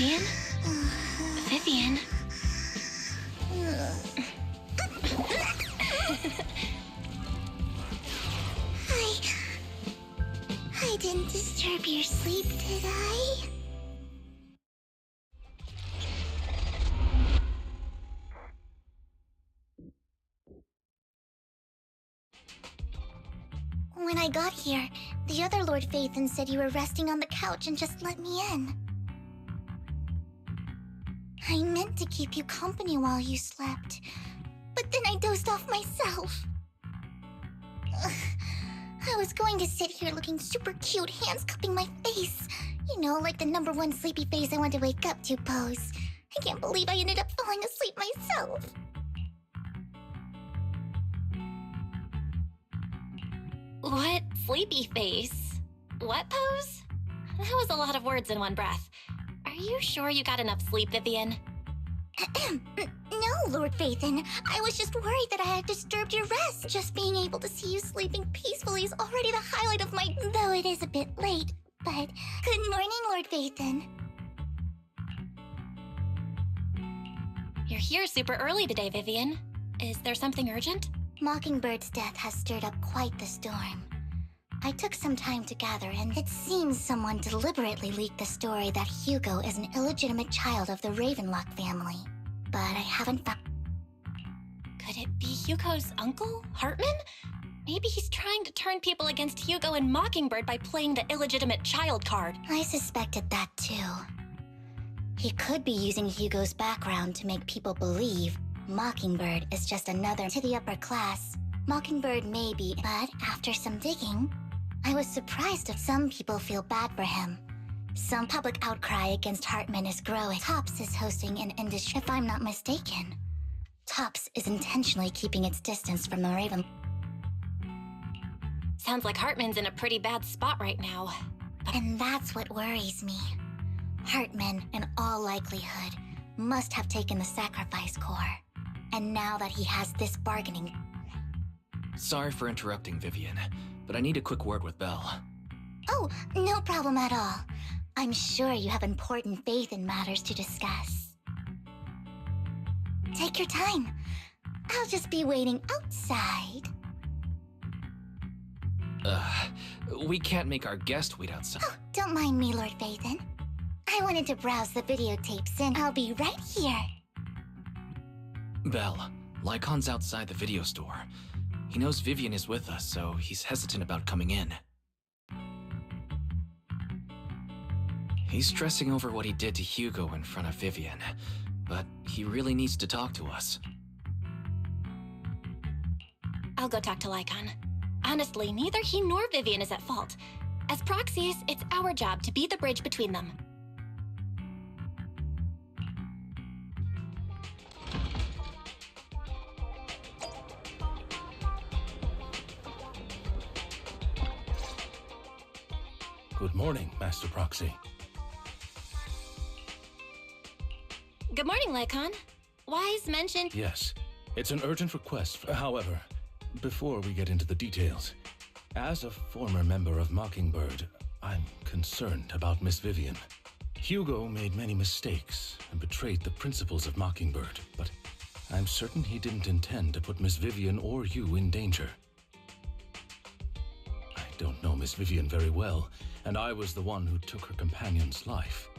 Vivian? Vivian? I didn't disturb your sleep, did I? When I got here, the other Lord Phaethon said you were resting on the couch and just let me in. I meant to keep you company while you slept, but then I dozed off myself. I was going to sit here looking super cute, hands cupping my face. You know, like the #1 sleepy face I want to wake up to pose. I can't believe I ended up falling asleep myself. What sleepy face? What pose? That was a lot of words in one breath. Are you sure you got enough sleep, Vivian? No, Lord Phaethon. I was just worried that I had disturbed your rest. Just being able to see you sleeping peacefully is already the highlight of my... Though it is a bit late, but... Good morning, Lord Phaethon. You're here super early today, Vivian. Is there something urgent? Mockingbird's death has stirred up quite the storm. I took some time to gather, and it seems someone deliberately leaked the story that Hugo is an illegitimate child of the Ravenlock family. But I haven't found... Could it be Hugo's uncle, Hartman? Maybe he's trying to turn people against Hugo and Mockingbird by playing the illegitimate child card. I suspected that too. He could be using Hugo's background to make people believe Mockingbird is just another to the upper class. Mockingbird may be, but after some digging, I was surprised if some people feel bad for him. Some public outcry against Hartman is growing. Topps is hosting an industry, if I'm not mistaken. Topps is intentionally keeping its distance from the Raven. Sounds like Hartman's in a pretty bad spot right now. And that's what worries me. Hartman, in all likelihood, must have taken the sacrifice core. And now that he has this bargaining... Sorry for interrupting, Vivian, but I need a quick word with Belle. Oh, no problem at all. I'm sure you have important faith in matters to discuss. Take your time. I'll just be waiting outside. We can't make our guest wait outside. Oh, don't mind me, Lord Phaethon. I wanted to browse the videotapes and I'll be right here. Belle, Lycon's outside the video store. He knows Vivian is with us, so he's hesitant about coming in. He's stressing over what he did to Hugo in front of Vivian, but he really needs to talk to us. I'll go talk to Lycon. Honestly, neither he nor Vivian is at fault. As proxies, it's our job to be the bridge between them. Good morning, Master Proxy. Good morning, Lycon. Wise mentioned... Yes, it's an urgent request. However, before we get into the details, as a former member of Mockingbird, I'm concerned about Miss Vivian. Hugo made many mistakes and betrayed the principles of Mockingbird, but I'm certain he didn't intend to put Miss Vivian or you in danger. I don't know Miss Vivian very well, and I was the one who took her companion's life.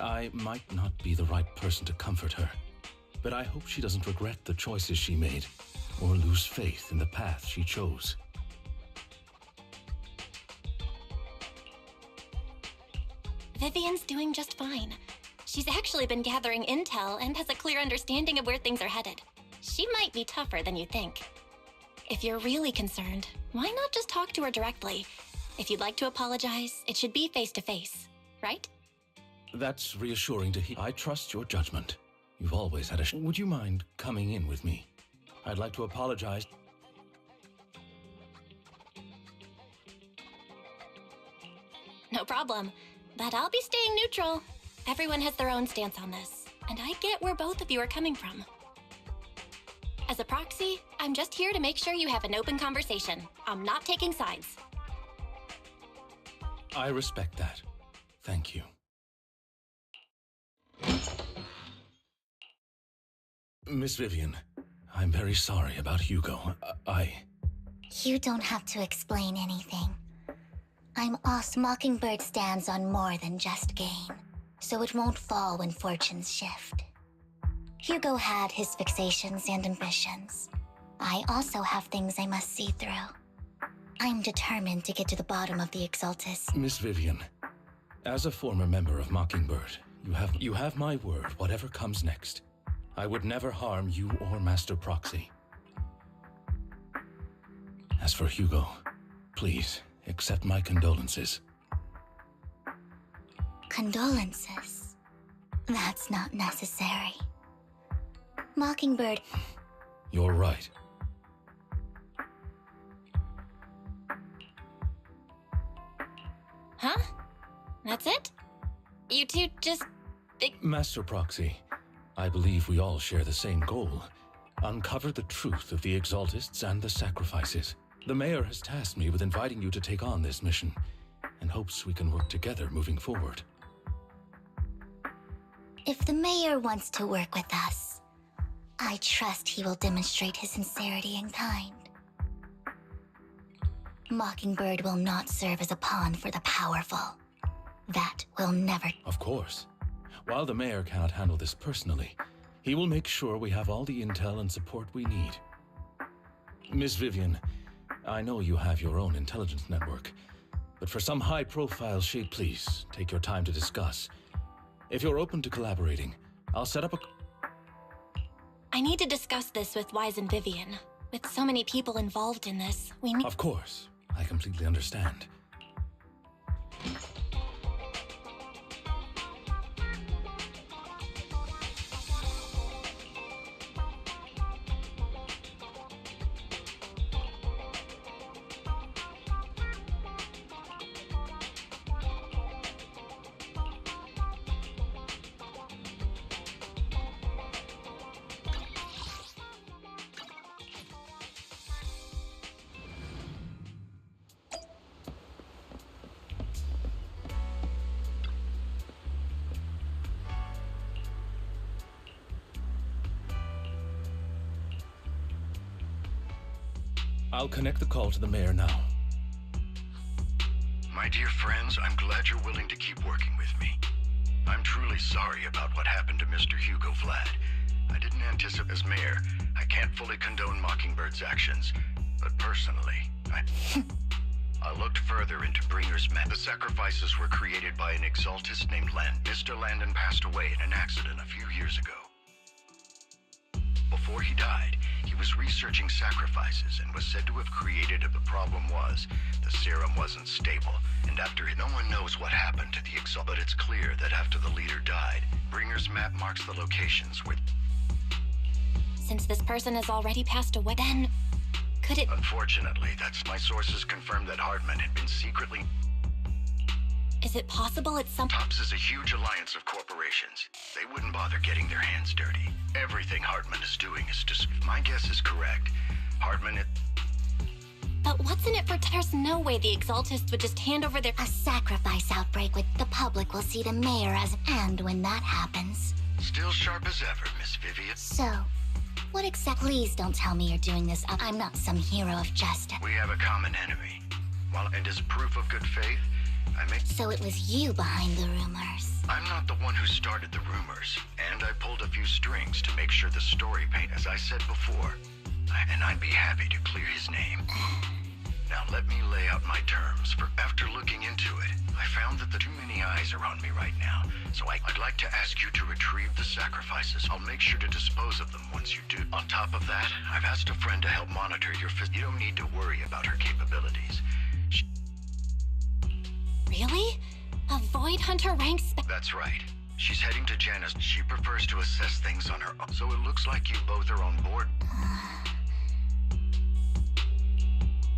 I might not be the right person to comfort her, but I hope she doesn't regret the choices she made or lose faith in the path she chose. Vivian's doing just fine. She's actually been gathering intel and has a clear understanding of where things are headed. She might be tougher than you think. If you're really concerned, why not just talk to her directly? If you'd like to apologize, it should be face-to-face, right? That's reassuring to hear. I trust your judgment. You've always had a... Would you mind coming in with me? I'd like to apologize. No problem. But I'll be staying neutral. Everyone has their own stance on this, and I get where both of you are coming from. As a proxy, I'm just here to make sure you have an open conversation. I'm not taking sides. I respect that. Thank you. Miss Vivian, I'm very sorry about Hugo. You don't have to explain anything. I'm off. Mockingbird stands on more than just gain, so it won't fall when fortunes shift. Hugo had his fixations and ambitions. I also have things I must see through. I'm determined to get to the bottom of the Exaltus. Miss Vivian, as a former member of Mockingbird, you have my word, whatever comes next. I would never harm you or Master Proxy. As for Hugo, please accept my condolences. Condolences? That's not necessary. Mockingbird... You're right. Huh? That's it? You two just... Master Proxy, I believe we all share the same goal. Uncover the truth of the Exaltists and the sacrifices. The mayor has tasked me with inviting you to take on this mission, and hopes we can work together moving forward. If the mayor wants to work with us, I trust he will demonstrate his sincerity in kind. Mockingbird will not serve as a pawn for the powerful. That will never... Of course. While the mayor cannot handle this personally, he will make sure we have all the intel and support we need. Miss Vivian, I know you have your own intelligence network, but for some high-profile shit, please take your time to discuss. If you're open to collaborating, I'll set up a... I need to discuss this with Wise and Vivian. With so many people involved in this, we need... Of course. I completely understand. I'll connect the call to the mayor now. My dear friends, I'm glad you're willing to keep working with me. I'm truly sorry about what happened to Mr. Hugo Vlad. I didn't anticipate as mayor. I can't fully condone Mockingbird's actions, but personally, I looked further into Bringer's men. The sacrifices were created by an exaltist named Land. Mr. Landon passed away in an accident a few years ago. Before he died, he was researching sacrifices and was said to have created it. The problem was, the serum wasn't stable, and after it, no one knows what happened to the Exalt. But it's clear that after the leader died, Bringer's map marks the locations where... Since this person has already passed away, then... could it... Unfortunately, that's... My sources confirmed that Hartman had been secretly... Is it possible it's some... TOPS is a huge alliance of corporations. They wouldn't bother getting their hands dirty. Everything Hartman is doing is just... My guess is correct. Hartman... But what's in it for... There's no way the Exaltists would just hand over their... A sacrifice outbreak with the public will see the mayor as... And when that happens... Still sharp as ever, Miss Vivian. So, what exactly... Please don't tell me you're doing this. I'm not some hero of justice. We have a common enemy. And as proof of good faith, So it was you behind the rumors. I'm not the one who started the rumors, and I pulled a few strings to make sure the story paint, as I said before. And I'd be happy to clear his name. Now let me lay out my terms, for after looking into it, I found that too many eyes are on me right now, so I'd like to ask you to retrieve the sacrifices. I'll make sure to dispose of them once you do. On top of that, I've asked a friend to help monitor your You don't need to worry about her capabilities. Really? A Void Hunter ranks... That's right. She's heading to Janus. She prefers to assess things on her own, so it looks like you both are on board.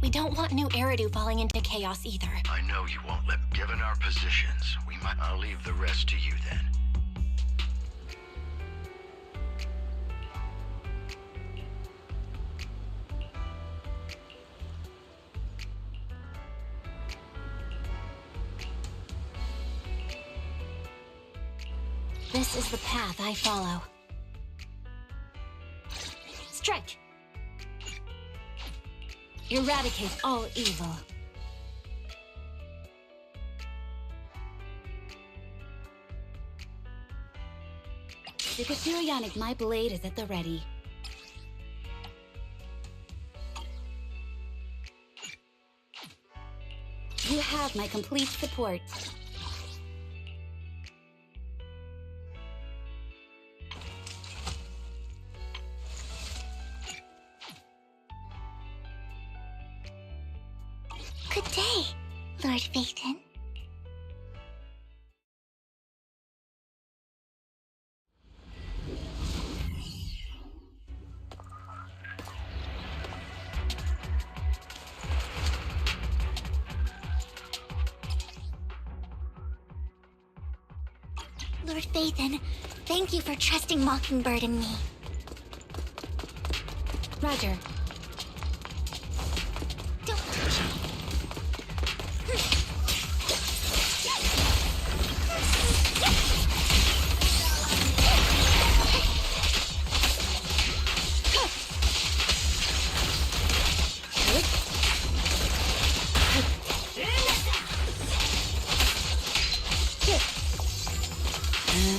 We don't want new Eridu falling into chaos either. I know you won't let... Given our positions, we might... I'll leave the rest to you then. This is the path I follow. Strike! Eradicate all evil. Sikathurionic, my blade is at the ready. You have my complete support. Good day, Lord Phaethon. Lord Phaethon, thank you for trusting Mockingbird and me. Roger. Don't touch me.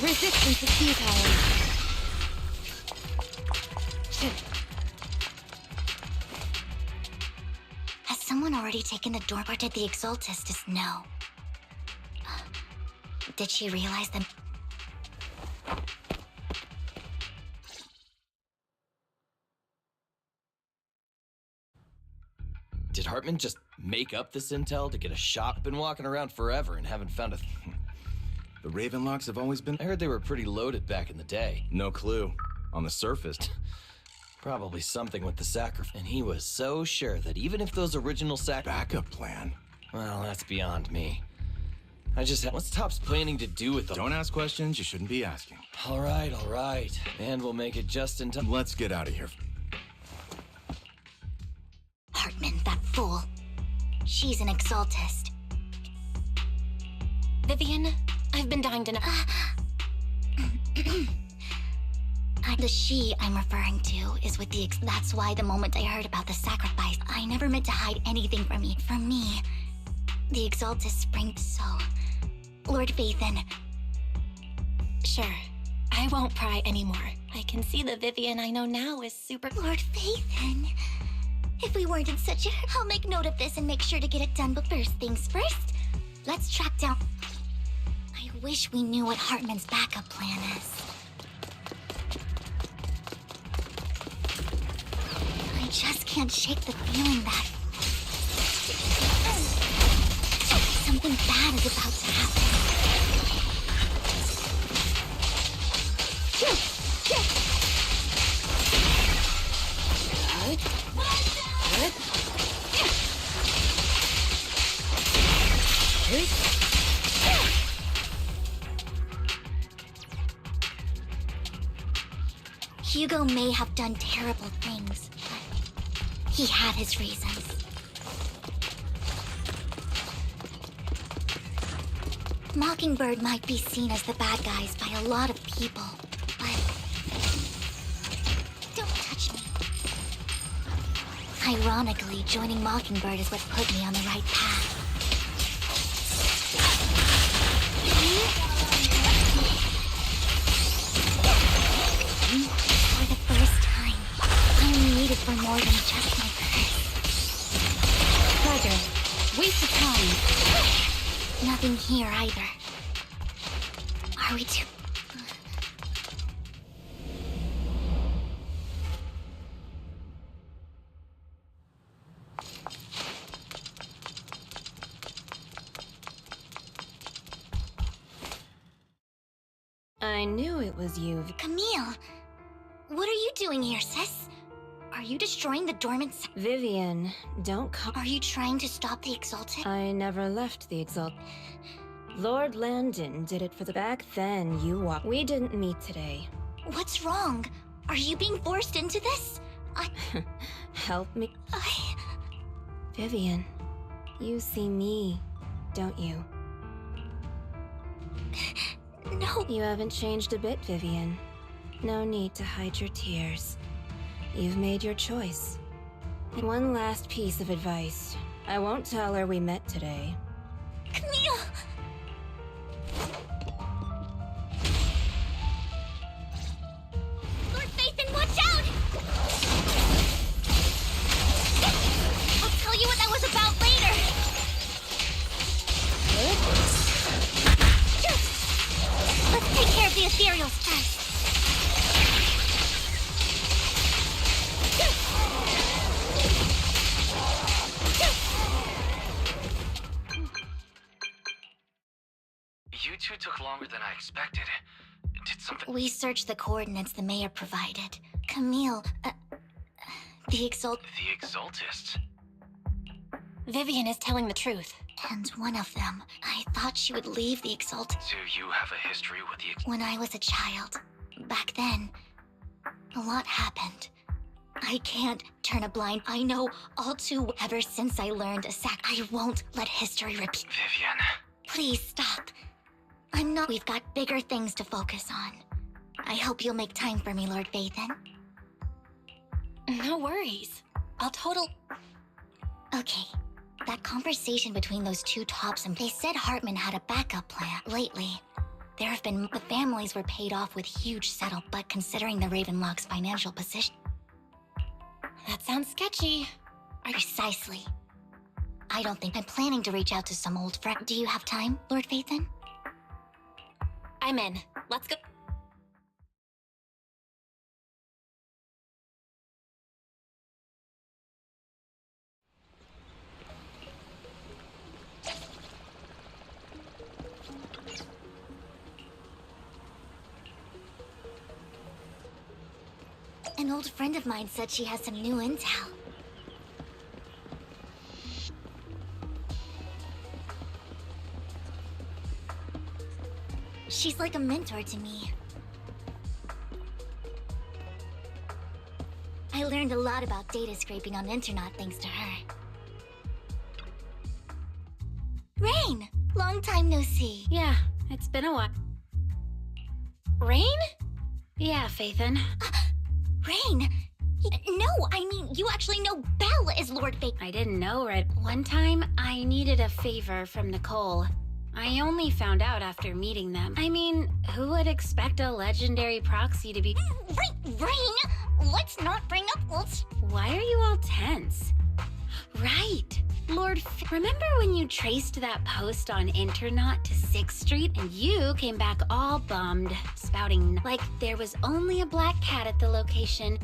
Resistance is futile. Has someone already taken the door, or did the Exaltistess know? Did she realize that? Did Hartman just make up this intel to get a shot? Been walking around forever and haven't found a The Ravenlocks have always been... I heard they were pretty loaded back in the day. No clue. On the surface. Probably something with the sacrifice. And he was so sure that even if those original Backup plan. Well, that's beyond me. I just what's Topps planning to do with them? Don't ask questions you shouldn't be asking. All right. And we'll make it just in time. Let's get out of here. Hartman, that fool. She's an Exaltist. Vivian, I've been dying to know. The she I'm referring to is with the That's why the moment I heard about the sacrifice, I never meant to hide anything from you. For me, the Exaltist spring so... Lord Phaethon. Sure. I won't pry anymore. I can see the Vivian I know now is super... Lord Phaethon. If we weren't in such a... I'll make note of this and make sure to get it done, but first things first, let's track down... I wish we knew what Hartman's backup plan is. I just can't shake the feeling that... something bad is about to happen. Hugo may have done terrible things, but he had his reasons. Mockingbird might be seen as the bad guys by a lot of people, but... Don't touch me. Ironically, joining Mockingbird is what put me on the right path. For the first time, I'm needed for more than just my curse. Roger. Waste of time. Nothing here either. Are we too... I knew it was you. Camille! What are you doing here, sis? Are you destroying the dormant... Vivian, don't come. Are you trying to stop the Exalted? I never left the Exalt. Lord Landon did it for the... Back then, you walked. We didn't meet today. What's wrong? Are you being forced into this? Help me. Vivian, you see me, don't you? No. You haven't changed a bit, Vivian. No need to hide your tears. You've made your choice. And one last piece of advice. I won't tell her we met today. Camille! Lord Phaethon, watch out! I'll tell you what that was about later. Let's take care of the ethereals first. You two took longer than I expected. Did something... We searched the coordinates the mayor provided. Camille, the The Exaltists? Vivian is telling the truth. And one of them, I thought she would leave the Exalt Do you have a history with the when I was a child. Back then, a lot happened. I can't turn a blind. I know all too well. Ever since I learned I won't let history repeat. Vivian. Please stop. I'm not. We've got bigger things to focus on. I hope you'll make time for me, Lord Phaethon. No worries. Okay. That conversation between those two tops, and they said Hartman had a backup plan. Lately, the families were paid off with huge settle, but considering the Ravenlock's financial position... That sounds sketchy. Precisely. I don't think I'm planning to reach out to some old friend. Do you have time, Lord Phaethon? I'm in. Let's go. An old friend of mine said she has some new intel. She's like a mentor to me. I learned a lot about data scraping on the internet thanks to her. Rain! Long time no see. Yeah, it's been a while. Rain? Yeah, Phaethon. Rain! No, I mean, you actually know Belle is Lord Phaethon. I didn't know her. One time, I needed a favor from Nicole. I only found out after meeting them. I mean, who would expect a legendary proxy to be— Rain! Let's not bring up Why are you all tense? Right! Remember when you traced that post on Internet to 6th Street and you came back all bummed, spouting like there was only a black cat at the location?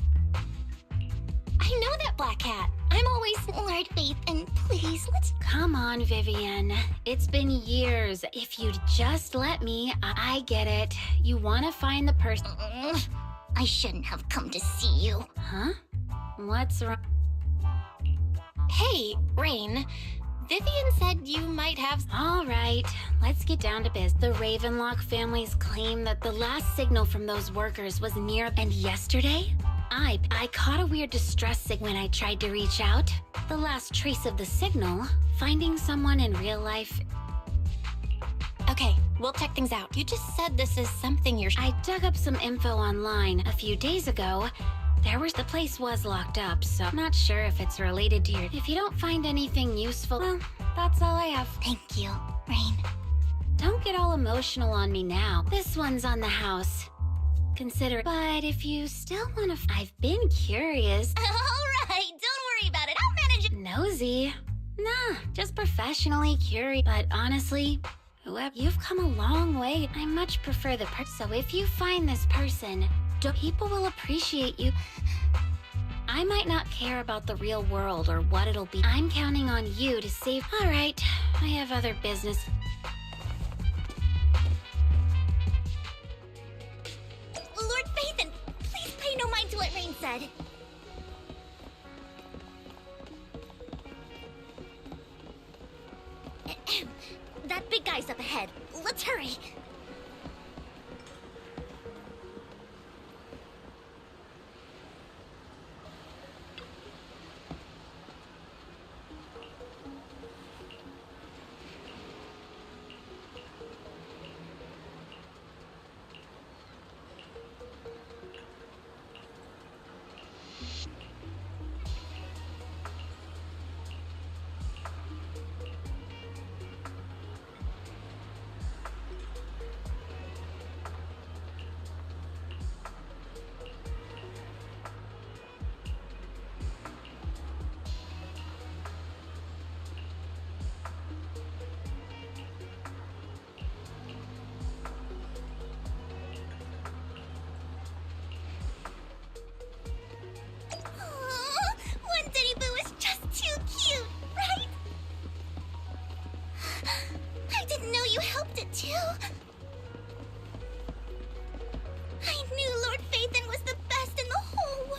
I know that black cat. I'm always... Lord Phaethon, please, let's... Come on, Vivian. It's been years. If you'd just let me, I get it. You want to find the person... I shouldn't have come to see you. Huh? What's wrong? Hey, Rain. Vivian said you might have... All right, let's get down to biz. The Ravenlock families claim that the last signal from those workers was near... And yesterday, I caught a weird distress signal when I tried to reach out. The last trace of the signal, finding someone in real life... Okay, we'll check things out. You just said this is something you're... I dug up some info online a few days ago. The place was locked up, so I'm not sure if it's related to your... If you don't find anything useful, well, that's all I have. Thank you, Rain. Don't get all emotional on me now. This one's on the house. Consider it. But if you still want to... I've been curious. All right, don't worry about it. I'll manage it. Nosy. Nah, just professionally curious. But honestly, you've come a long way. I much prefer the person. So if you find this person... people will appreciate you. I might not care about the real world or what it'll be. I'm counting on you to save... All right, I have other business. Lord Phaethon, please pay no mind to what Rain said. That big guy's up ahead. Let's hurry. I knew Lord Phaethon was the best in the whole world.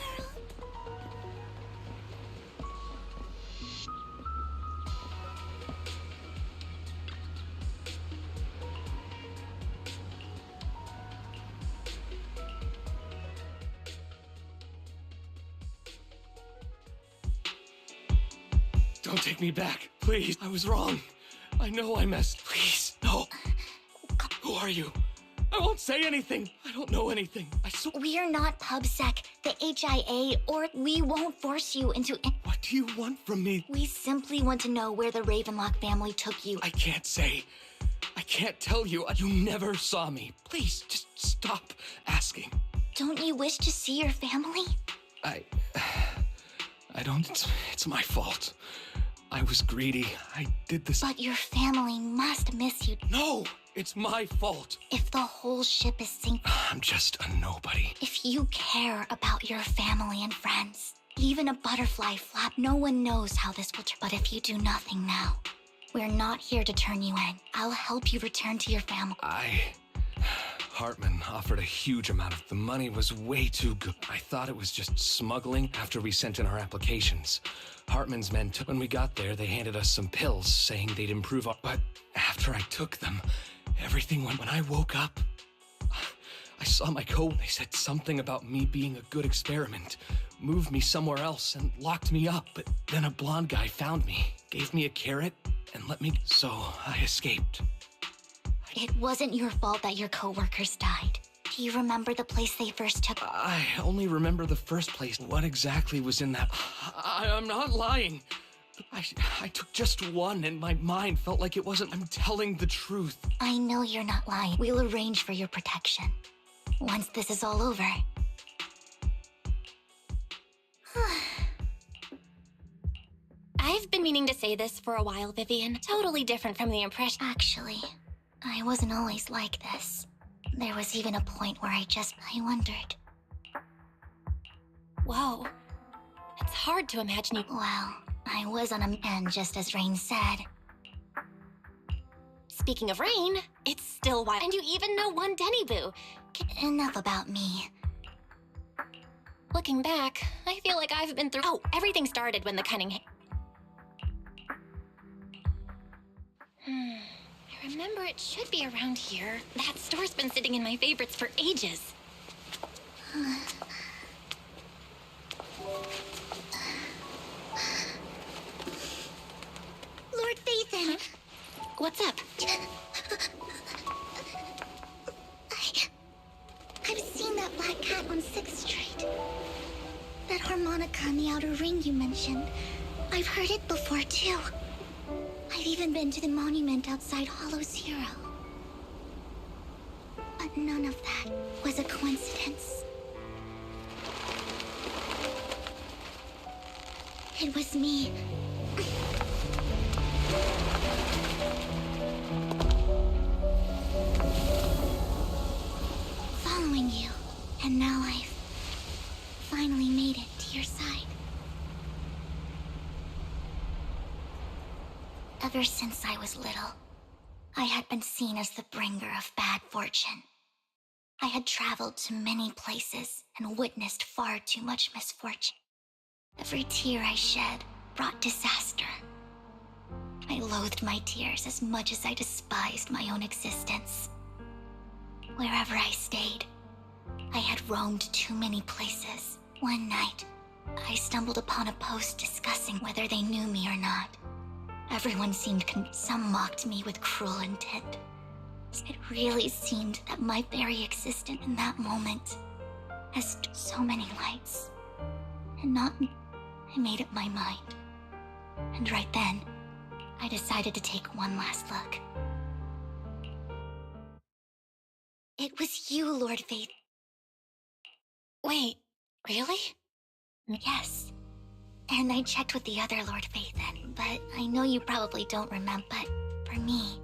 Don't take me back, please. I was wrong. I know I messed. Please, no. Who are you? I won't say anything. I don't know anything. We're not PubSec, the HIA, or we won't force you into. What do you want from me? We simply want to know where the Ravenlock family took you. I can't say. I can't tell you. You never saw me. Please, just stop asking. Don't you wish to see your family? I don't. It's my fault. I was greedy. I did this. But your family must miss you. No! It's my fault. If the whole ship is sinking. I'm just a nobody. If you care about your family and friends, even a butterfly flap, no one knows how this will turn. But if you do nothing now, we're not here to turn you in. I'll help you return to your family. Hartman offered a huge amount of. The money was way too good. I thought it was just smuggling after we sent in our applications. Hartman's men took. When we got there, they handed us some pills saying they'd improve our. But after I took them, everything went. When I woke up, I saw my They said something about me being a good experiment, moved me somewhere else and locked me up. But then a blonde guy found me, gave me a carrot, and let me. So I escaped. It wasn't your fault that your coworkers died. Do you remember the place they first took? I only remember the first place. What exactly was in that? I'm not lying. I took just one, and my mind felt like it wasn't. I'm telling the truth. I know you're not lying. We'll arrange for your protection. Once this is all over. I've been meaning to say this for a while, Vivian. Totally different from the impression. Actually, I wasn't always like this. There was even a point where I wondered. Whoa. It's hard to imagine you. Well, I was on a. And just as Rain said. Speaking of Rain, it's still wild. And you even know one Denny Boo. Enough about me. Looking back, I feel like I've been through. Oh, everything started when the cunning. I remember it should be around here. That store's been sitting in my favorites for ages. Lord Phaethon! What's up? I've seen that black cat on 6th Street. That harmonica in the outer ring you mentioned. I've heard it before, too. I've even been to the monument outside Hollow Zero. But none of that was a coincidence. It was me. Following you. And now I've finally made it to your side. Ever since I was little, I had been seen as the bringer of bad fortune. I had traveled to many places and witnessed far too much misfortune. Every tear I shed brought disaster. I loathed my tears as much as I despised my own existence. Wherever I stayed, I had roamed too many places. One night, I stumbled upon a post discussing whether they knew me or not. Everyone seemed some mocked me with cruel intent. It really seemed that my very existence in that moment has so many lights. And not... I made up my mind. And right then, I decided to take one last look. It was you, Lord Faith. Wait, really? Yes. And I checked with the other Lord Phaethon, but I know you probably don't remember. But for me,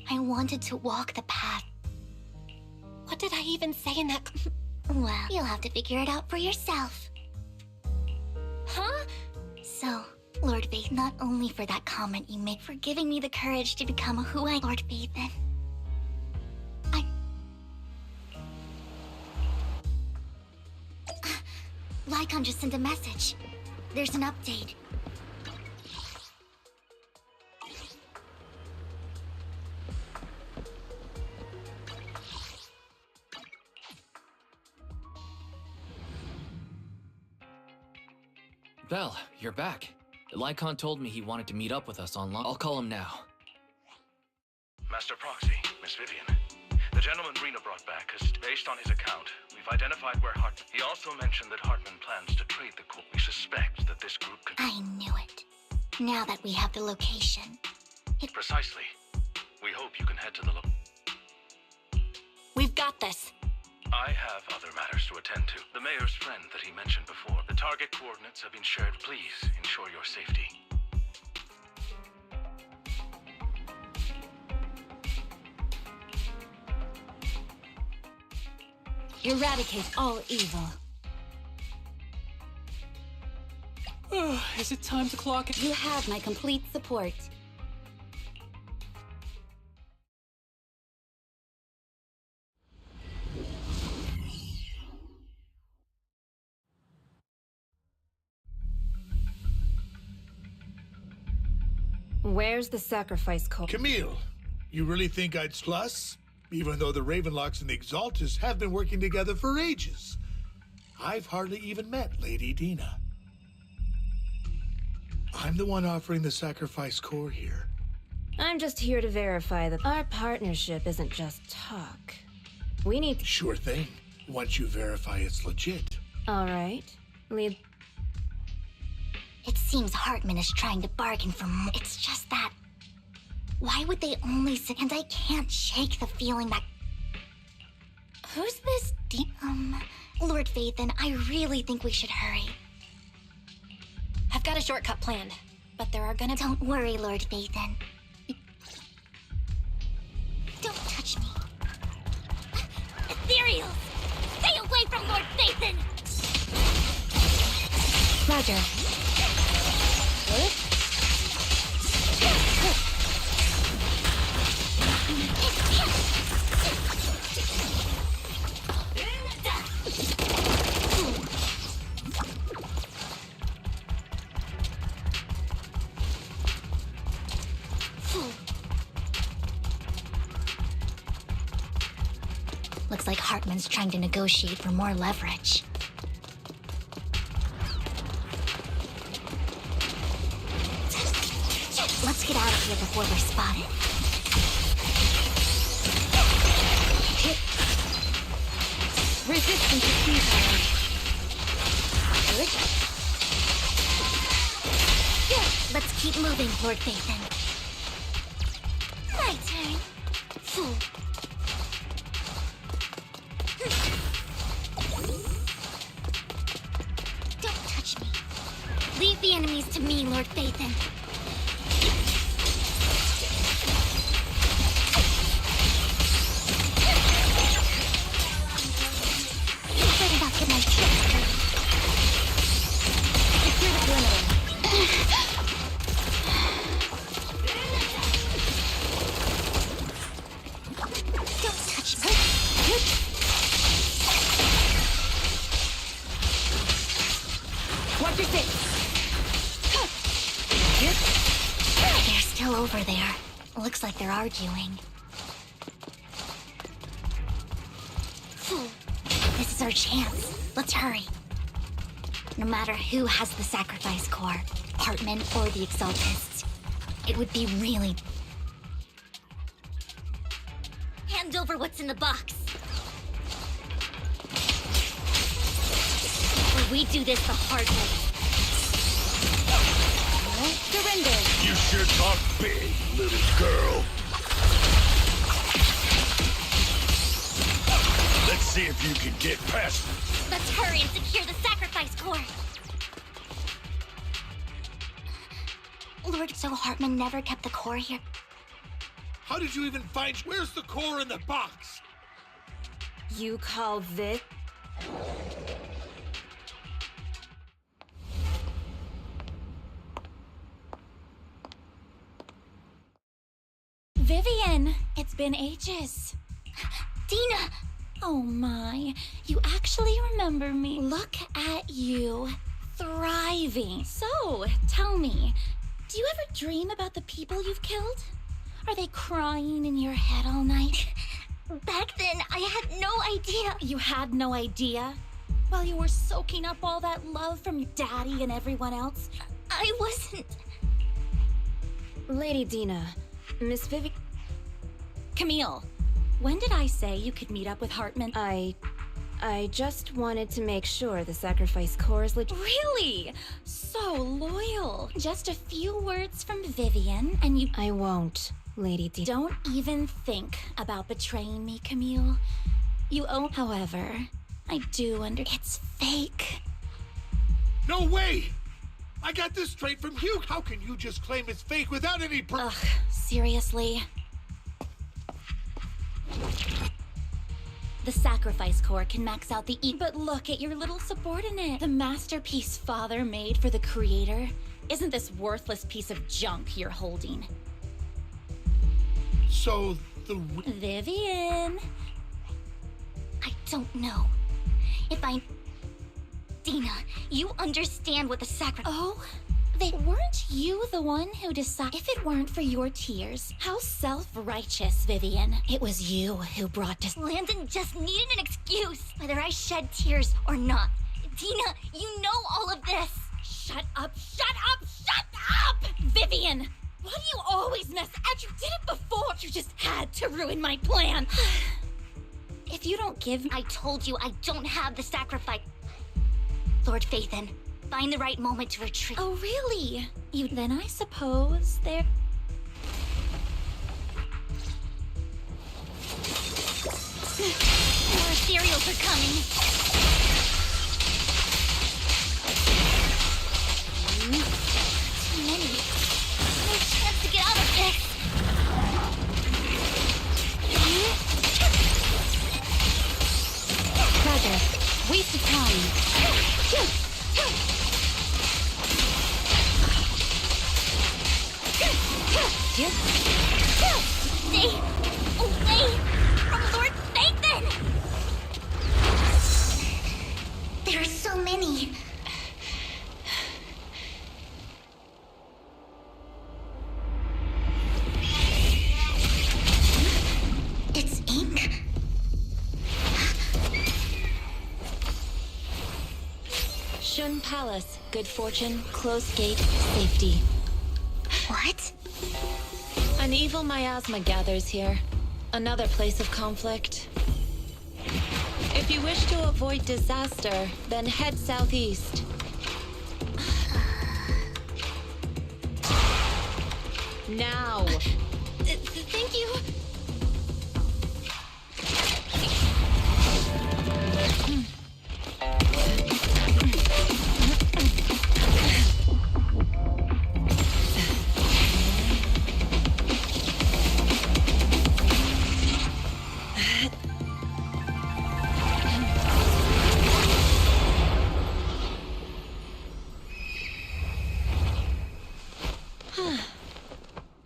I wanted to walk the path. What did I even say in that? Well, you'll have to figure it out for yourself. Huh? So, Lord Faith, not only for that comment you made, for giving me the courage to become who I... Lord Phaethon, Lycon just sent a message. There's an update. Val, you're back. Lycon told me he wanted to meet up with us online. I'll call him now. Master Proxy, Miss Vivian. The gentleman Rena brought back is based on his account. We've identified where Hartman... He also mentioned that Hartman plans to trade the core. We suspect that this group could... I knew it. Now that we have the location. Precisely. We hope you can head to the We've got this. I have other matters to attend to. The mayor's friend that he mentioned before. The target coordinates have been shared. Please ensure your safety. Eradicate all evil. Is it time to clock it? You have my complete support. Where's the sacrifice code? Camille, you really think I'd plus? Even though the Ravenlocks and the Exaltus have been working together for ages. I've hardly even met Lady Dina. I'm the one offering the sacrifice core here. I'm just here to verify that our partnership isn't just talk. We need... Sure thing, once you verify it's legit. All right. Lead... It seems Hartman is trying to bargain for more. It's just that... Why would they only say... And I can't shake the feeling that... Who's this Lord Vathan, I really think we should hurry. I've got a shortcut planned, but there are gonna... Don't worry, Lord Vathan. Don't touch me. Ethereals! Stay away from Lord Vathan! Roger. Looks like Hartman's trying to negotiate for more leverage. Let's get out of here before we're spotted. Resistance is futile. Let's keep moving, Lord Vathan. My turn. Fool. Don't touch me. Leave the enemies to me, Lord Vathan. Better not get my tricks hurt. Secure the perimeter. Don't touch me. Watch your six. They're still over there. Looks like they're arguing. This is our chance. Let's hurry. No matter who has the sacrifice core, Hartman or the Exaltists, it would be really... Hand over what's in the box. Or we do this the hard way. Surrender. You sure talk big, little girl. Let's see if you can get past it. Let's hurry and secure the sacrifice core. Lord, so Hartman never kept the core here? How did you even find... Where's the core in the box? You call this? Vivian, it's been ages. Dina! Oh my, you actually remember me. Look at you, thriving. So, tell me, do you ever dream about the people you've killed? Are they crying in your head all night? Back then, I had no idea. You had no idea? While you were soaking up all that love from your daddy and everyone else? I wasn't. Lady Dina, Miss Vivi... Camille, when did I say you could meet up with Hartman? I just wanted to make sure the sacrifice core is legit. Really? So loyal. Just a few words from Vivian, and you... I won't, Lady Dina. Don't even think about betraying me, Camille. You owe... However, I do it's fake. No way! I got this straight from Hugh. How can you just claim it's fake without any Ugh, seriously? The sacrifice core can max out the but look at your little subordinate. The masterpiece father made for the creator. Isn't this worthless piece of junk you're holding? So, the... Vivian. I don't know. If I... Dina, you understand what the sacrifice... Oh, weren't you the one who decided? If it weren't for your tears, how self-righteous, Vivian. It was you who brought this. Landon just needed an excuse, whether I shed tears or not. Dina, you know all of this. Shut up, shut up, shut up! Vivian, why do you always mess up? You did it before. You just had to ruin my plan. If you don't give... I told you I don't have the sacrifice. Lord Phaethon, find the right moment to retreat. Oh, really? Then I suppose there... More cereals are coming. Too many. No chance to get out of this. Project. Waste of time. Stay away from Lord Phaethon! There are so many. It's ink. Shun Palace. Good fortune, close gate, safety. What? An evil miasma gathers here. Another place of conflict. If you wish to avoid disaster, then head southeast. Now! Thank you.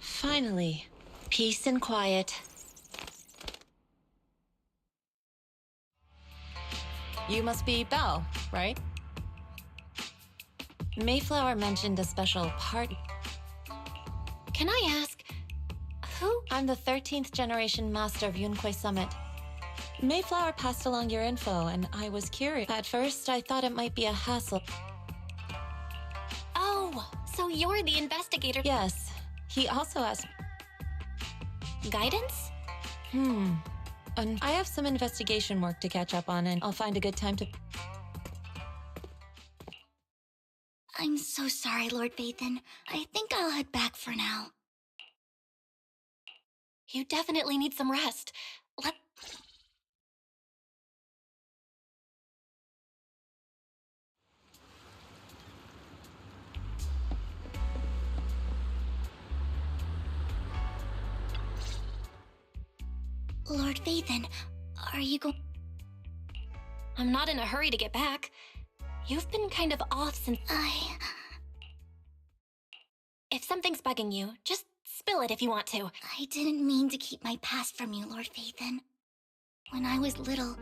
Finally, peace and quiet. You must be Belle, right? Mayflower mentioned a special party. Can I ask, who? I'm the 13th generation master of Yunque Summit. Mayflower passed along your info, and I was curious. At first, I thought it might be a hassle. Oh, so you're the investigator. Yes. He also asked... Guidance? And I have some investigation work to catch up on, and I'll find a good time to... I'm so sorry, Lord Phaethon. I think I'll head back for now. You definitely need some rest. Lord Phaethon, are you going... I'm not in a hurry to get back. You've been kind of off since... If something's bugging you, just spill it if you want to. I didn't mean to keep my past from you, Lord Phaethon. When I was little,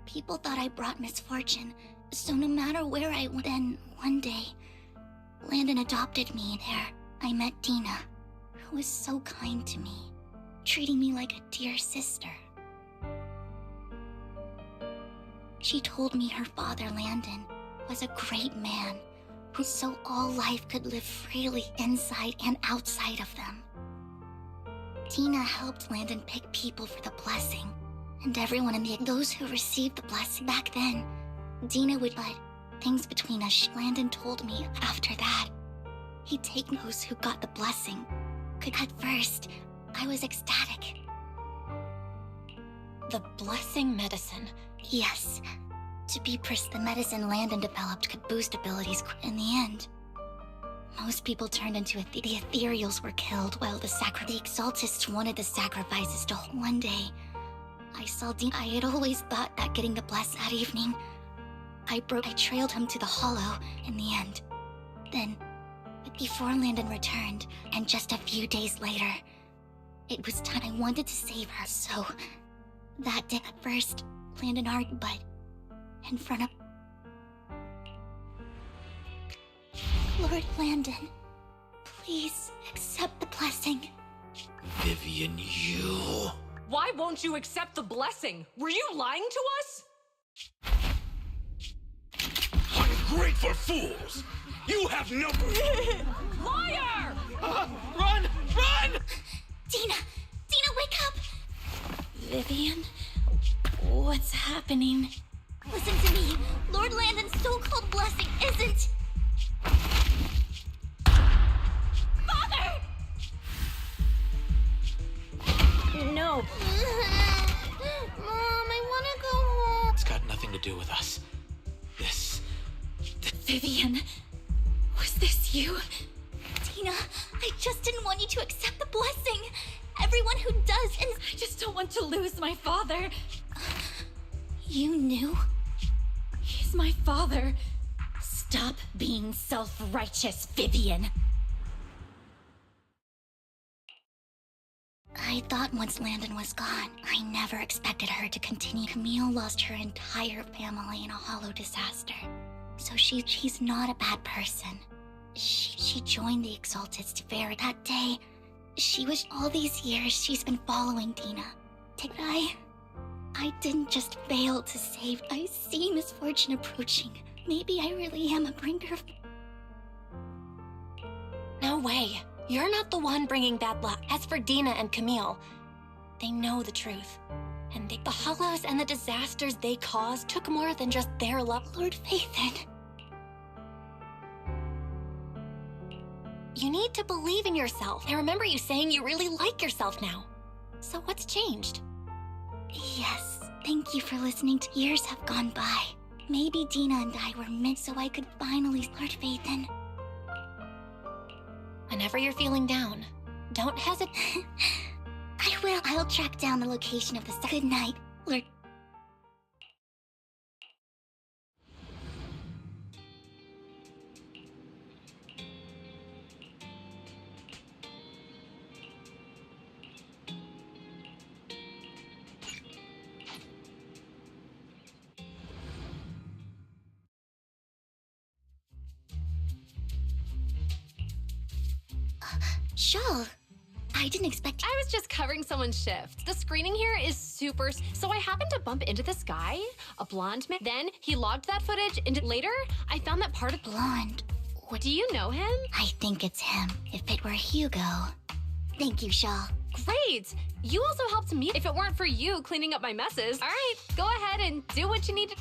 people thought I brought misfortune, so no matter where I went, then one day, Landon adopted me. There, I met Dina, who was so kind to me, treating me like a dear sister. She told me her father, Landon, was a great man, who so all life could live freely inside and outside of them. Dina helped Landon pick people for the blessing, and everyone in those who received the blessing. Back then, Dina would but things between us. Landon told me after that, he'd take those who got the blessing. At first, I was ecstatic. The blessing medicine. Yes. To be precise, the medicine Landon developed could boost abilities. In the end, most people turned into the ethereals were killed while the exaltists wanted the sacrifices to hold. One day, I saw Dean. I had always thought that getting the bless that evening, I trailed him to the hollow in the end. Then, but before Landon returned, and just a few days later, it was time. I wanted to save her, so that day at first, Landon argued, but in front of Lord Landon, please accept the blessing. Vivian, you... Why won't you accept the blessing? Were you lying to us? Ungrateful fools! You have no... Liar! Run! Run! Dina! Dina, wake up! Vivian? What's happening? Listen to me. Lord Landon's so-called blessing isn't... Father! No. Mom, I want to go home. It's got nothing to do with us. This... Vivian? Was this you? Dina, I just didn't want you to accept the blessing. Everyone who does, and... I just don't want to lose my father. You knew? He's my father. Stop being self-righteous, Vivian. I thought once Landon was gone, I never expected her to continue. Camille lost her entire family in a hollow disaster. So she's not a bad person. She joined the Exalted to Vera. That day, she was... All these years, she's been following Dina. I didn't just fail to save. I see misfortune approaching. Maybe I really am a bringer of... No way. You're not the one bringing bad luck. As for Dina and Camille, they know the truth. And the hollows and the disasters they caused took more than just their luck. Lord Phaethon. You need to believe in yourself. I remember you saying you really like yourself now. So what's changed? Yes, thank you for listening. Years have gone by. Maybe Dina and I were meant so I could finally... Lord Phaethon. Whenever you're feeling down, don't hesitate. I will. I'll track down the location of the... Good night, Lord... Shawl, I didn't expect... I was just covering someone's shift. The screening here is super... So I happened to bump into this guy, a blonde man. Then he logged that footage, and later, I found that part of... Blonde. What, do you know him? I think it's him. If it were Hugo. Thank you, Shaw. Great! You also helped me if it weren't for you cleaning up my messes. All right, go ahead and do what you need to...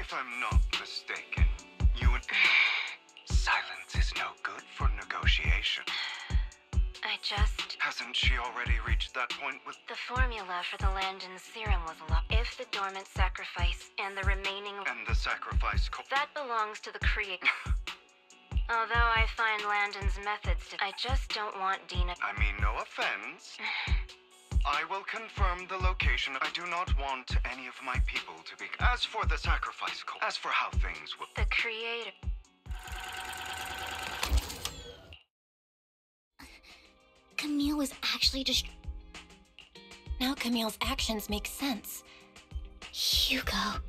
If I'm not mistaken, you and... Silence is no good for negotiation. I just... Hasn't she already reached that point with... The formula for the Landon's serum was locked. If the dormant sacrifice and the remaining... And the sacrifice... That belongs to the creator. Although I find Landon's methods to... I just don't want Dina... I mean, no offense. I will confirm the location. I do not want any of my people to be... As for the sacrifice code, as for how things will... The creator... Camille was actually just... Now Camille's actions make sense. Hugo.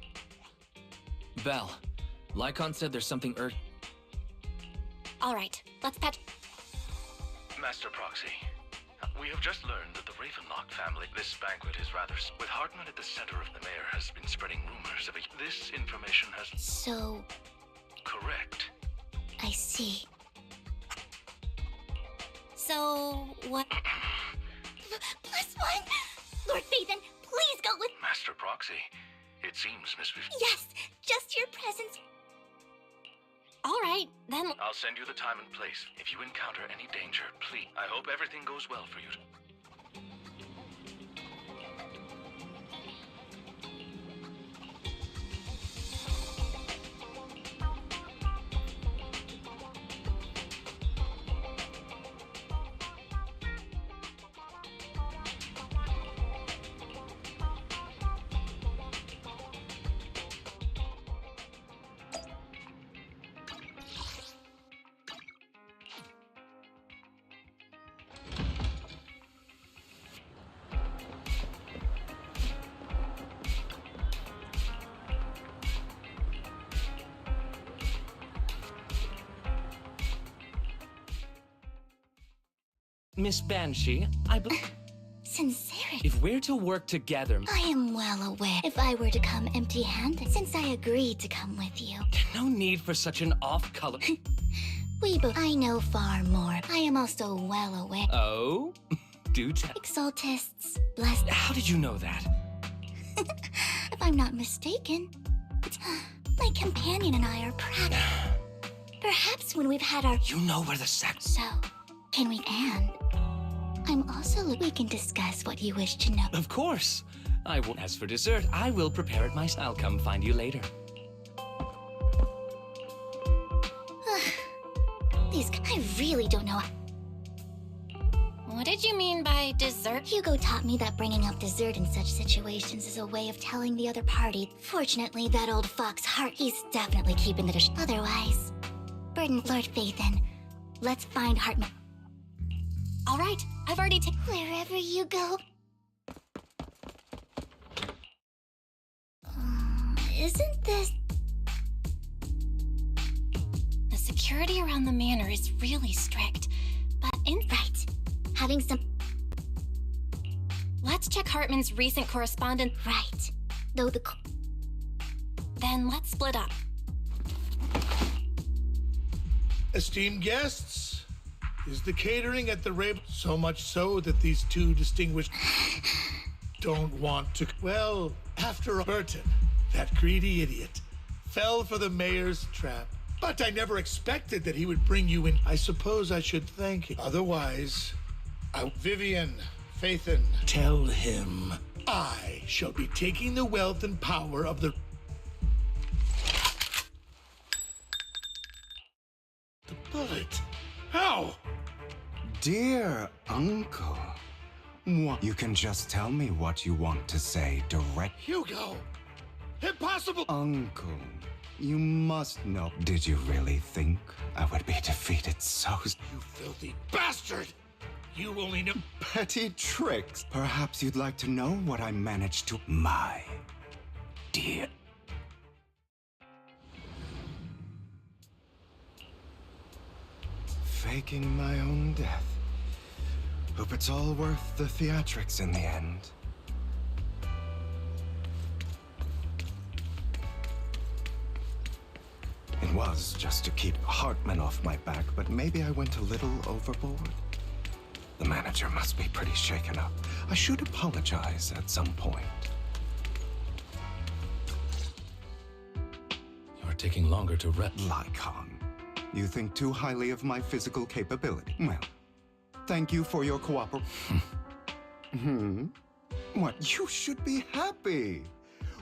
Val, Lycon said there's something All right, let's patch... Master Proxy, we have just learned that the Ravenlock family... This banquet is rather... With Hartman at the center of the mayor has been spreading rumors of a... This information has... So... Correct. I see. So, what... +1! Lord Phaethon, please go with... Master Proxy, it seems Miss Vivian... Yes, just your presence. All right, then... I'll send you the time and place. If you encounter any danger, please... I hope everything goes well for you. Miss Banshee, I believe... Sincerity. If we're to work together... I am well aware. If I were to come empty-handed, since I agreed to come with you... No need for such an off-color... We both... I know far more. I am also well aware... Oh? Do tell. Exaltists, blessed... How did you know that? If I'm not mistaken, my companion and I are practicing. Perhaps when we've had our... You know where the sack... So, can we and... I'm also... We can discuss what you wish to know. Of course. I will... As for dessert, I will prepare it myself. I'll come find you later. These... I really don't know... What did you mean by dessert? Hugo taught me that bringing up dessert in such situations is a way of telling the other party. Fortunately, that old fox Hart, he's definitely keeping the dish. Otherwise... Burden, Lord Phaethon, let's find Hartman. All right, I've already taken... Wherever you go... Isn't this... The security around the manor is really strict, but Right. Having some... Let's check Hartman's recent correspondence. Right. Though the... Then let's split up. Esteemed guests, is the catering at the Raven so much so that these two distinguished don't want to... Well, after Burton, that greedy idiot, fell for the mayor's trap. But I never expected that he would bring you in. I suppose I should thank him. Otherwise, Vivian, Phaethon, tell him I shall be taking the wealth and power of the bullet. How? Dear Uncle, what? You can just tell me what you want to say direct. Hugo! Impossible! Uncle, you must know. Did you really think I would be defeated so... You filthy bastard! You only know... Petty tricks. Perhaps you'd like to know what I managed to... My dear... Faking my own death. Hope it's all worth the theatrics in the end. It was just to keep Hartman off my back, but maybe I went a little overboard. The manager must be pretty shaken up. I should apologize at some point. taking longer to rep. Lycon, you think too highly of my physical capability. Well, thank you for your cooperation. What? You should be happy.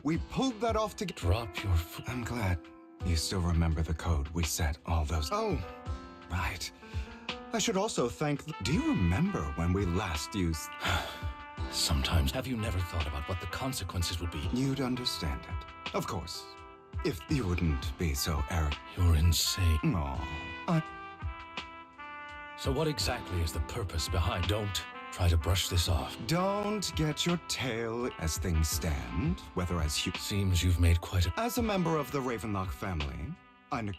We pulled that off together. Drop your foot. I'm glad you still remember the code we set all those. Oh, right. I should also thank. Do you remember when we last used? Sometimes. Have you never thought about what the consequences would be? You'd understand it. Of course. If you wouldn't be so arrogant. You're insane. No. So what exactly is the purpose behind? Don't try to brush this off. Don't get your tail as things stand, whether as you... Seems you've made quite a... As a member of the Ravenlock family,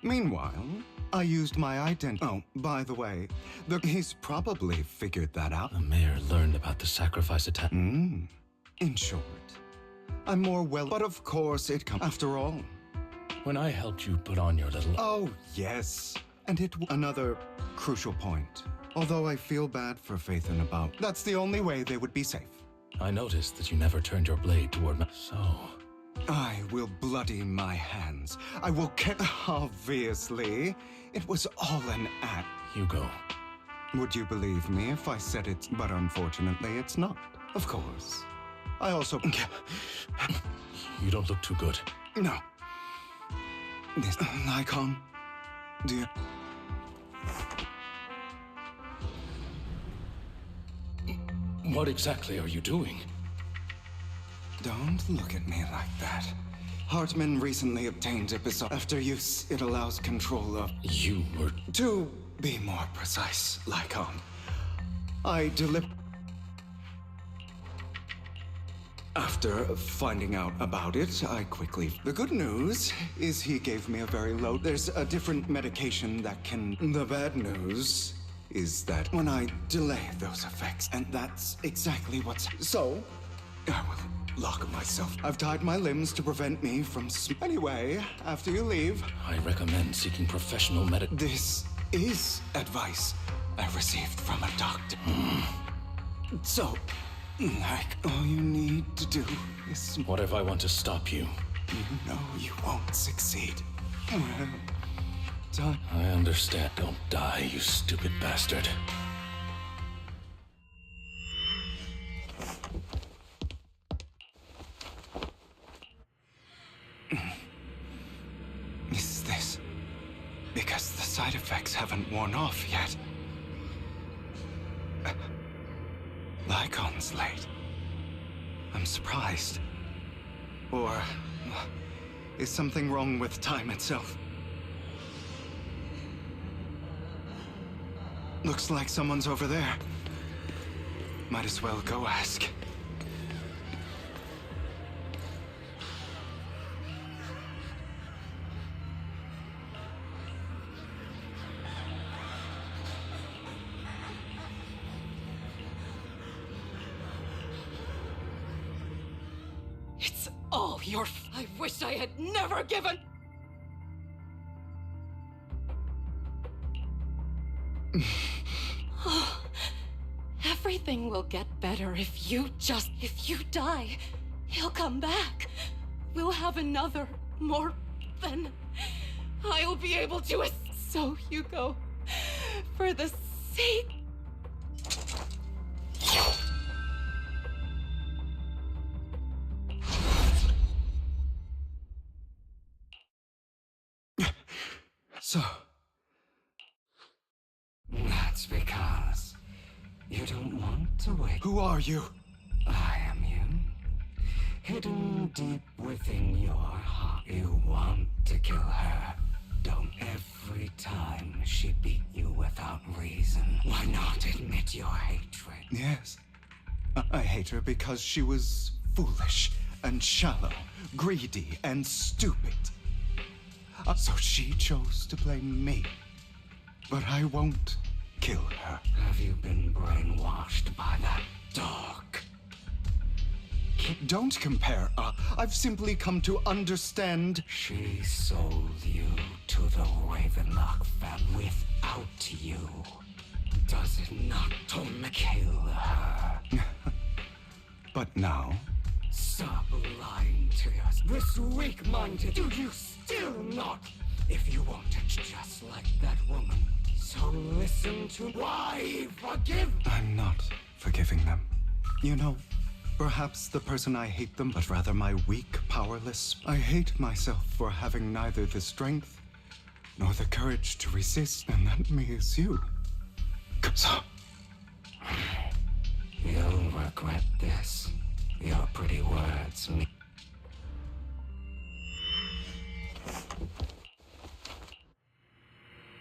meanwhile, I used my identity. Oh, by the way, he's probably figured that out. The mayor learned about the sacrifice attack. In short, I'm more well... But of course, it comes... After all... When I helped you put on your little... Oh, yes. And another crucial point. Although I feel bad for Faith and about... That's the only way they would be safe. I noticed that you never turned your blade toward me. So... I will bloody my hands. I will Obviously. It was all an act. Hugo. Would you believe me if I said it? But unfortunately, it's not. Of course. I also... You don't look too good. No. This... Lycon, do you... What exactly are you doing? Don't look at me like that. Hartman recently obtained episode. After use, it allows control of... You were... To be more precise, Lycon, I After finding out about it, I quickly... The good news is he gave me a very low... There's a different medication that can... The bad news is that when I delay those effects, and that's exactly what's... So, I will lock myself. I've tied my limbs to prevent me from... Anyway, after you leave... I recommend seeking professional medical... This is advice I received from a doctor. So, like, all you need to do is... What if I want to stop you? You know you won't succeed. Well, time. I understand. Don't die, you stupid bastard. Is this because the side effects haven't worn off yet? Lycon's late. I'm surprised. Or is something wrong with time itself? Looks like someone's over there. Might as well go ask. It's all your I wish I had never given... Everything will get better if you die, he'll come back. We'll have another, more than... I'll be able to... So, Hugo, for the sake... So... That's because you don't want to wait. Who are you? I am you. Hidden deep within your heart. You want to kill her. Don't every time she beat you without reason. Why not admit your hatred? Yes. I hate her because she was foolish and shallow, greedy and stupid. So she chose to blame me. But I won't kill her. Have you been brainwashed by that dog? Don't compare. I've simply come to understand. She sold you to the Ravenlock family without you. Does it not to kill her? But now, Stop lying to us. This weak-minded. Do you still not? If you want it just like that woman, so listen to why forgive. I'm not forgiving them. You know, perhaps the person I hate them, but rather my weak, powerless. I hate myself for having neither the strength nor the courage to resist, and that me is you. So, you'll regret this. Your pretty words mean.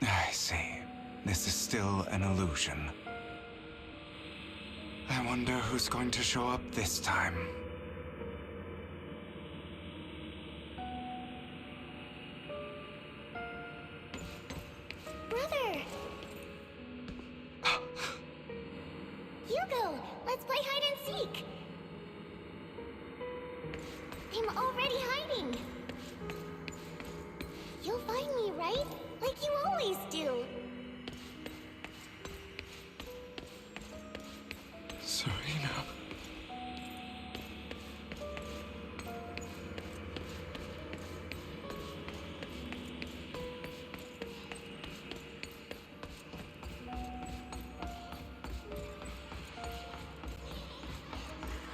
I see. This is still an illusion. I wonder who's going to show up this time. Brother! Hugo, let's play hide and seek! I'm already hiding! You'll find me, right? Like you always do! Serena.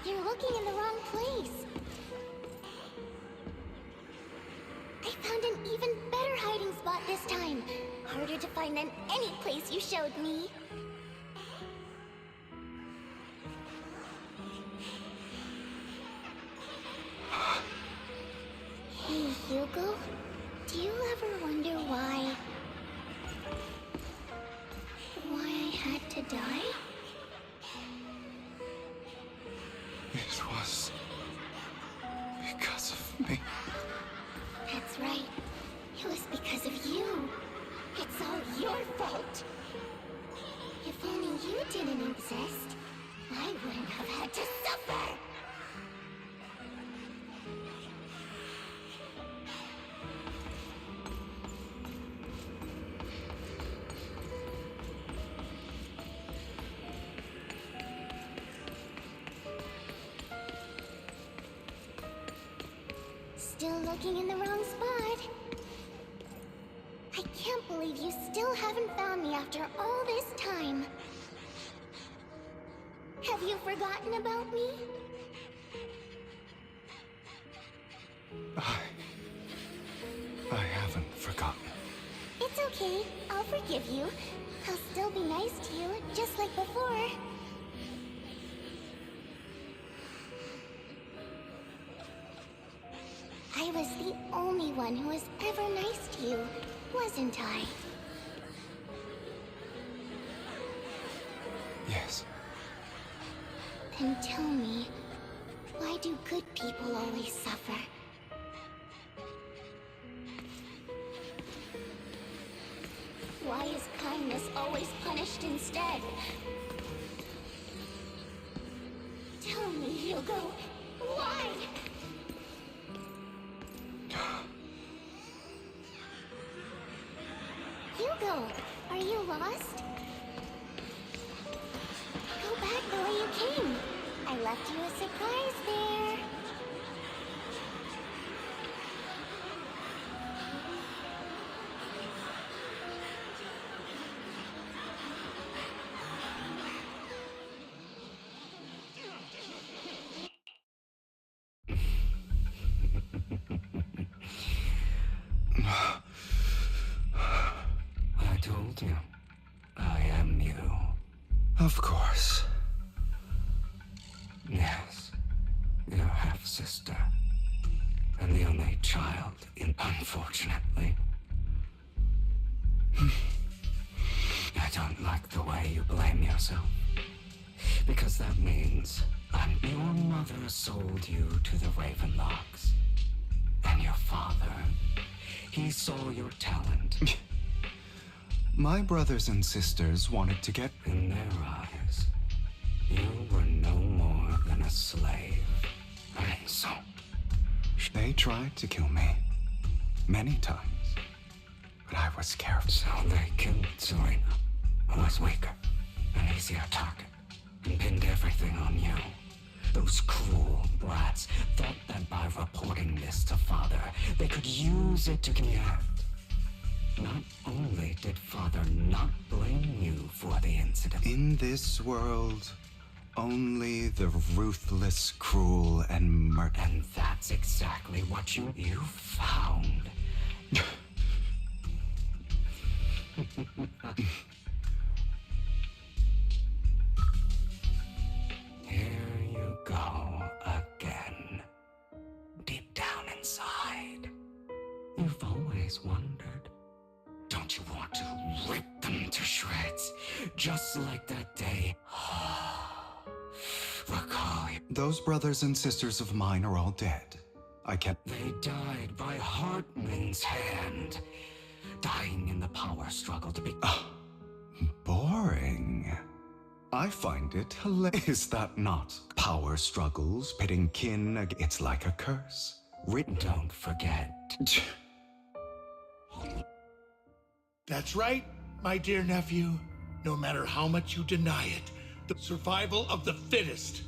You're looking in the wrong place. I found an even better hiding spot this time. Harder to find than any place you showed me. Hey, Hugo. Do you ever wonder why I had to die? It was because of me. That's right. It was because of you. It's all your fault. If only you didn't exist, I wouldn't have had to suffer. Still looking in the wrong spot. I can't believe you still haven't found me after all this time. Have you forgotten about me? I haven't forgotten. It's okay. I'll forgive you. I'll still be nice to you, just like before. I was the only one who was ever nice to you, wasn't I? Yes. Then tell me, why do good people always suffer? Why is kindness always punished instead? Tell me, Hugo, why? Hugo, are you lost? Go back the way you came. I left you a surprise there. I told you, I am you. Of course. Yes, your half-sister. And the only child, unfortunately. I don't like the way you blame yourself. Because that means your mother sold you to the Ravenlocks. And your father, he saw your talent. My brothers and sisters wanted to get... In their eyes, you were no more than a slave. And so... They tried to kill me. Many times. But I was careful. So they killed Serena, who was weaker, an easier target, and pinned everything on you. Those cruel, brats thought that by reporting this to Father, they could use it to connect. Not only did Father not blame you for the incident. In this world, only the ruthless, cruel, and And that's exactly what you found. Here you go again. Deep down inside, you've always wondered. Don't you want to rip them to shreds? Just like that day. Recall it. Those brothers and sisters of mine are all dead. I can't. They died by Hartman's hand. Dying in the power struggle to be... Boring. I find it hilarious. Is that not? Power struggles, pitting kin, it's like a curse. Written. Don't forget. That's right, my dear nephew. No matter how much you deny it, the survival of the fittest.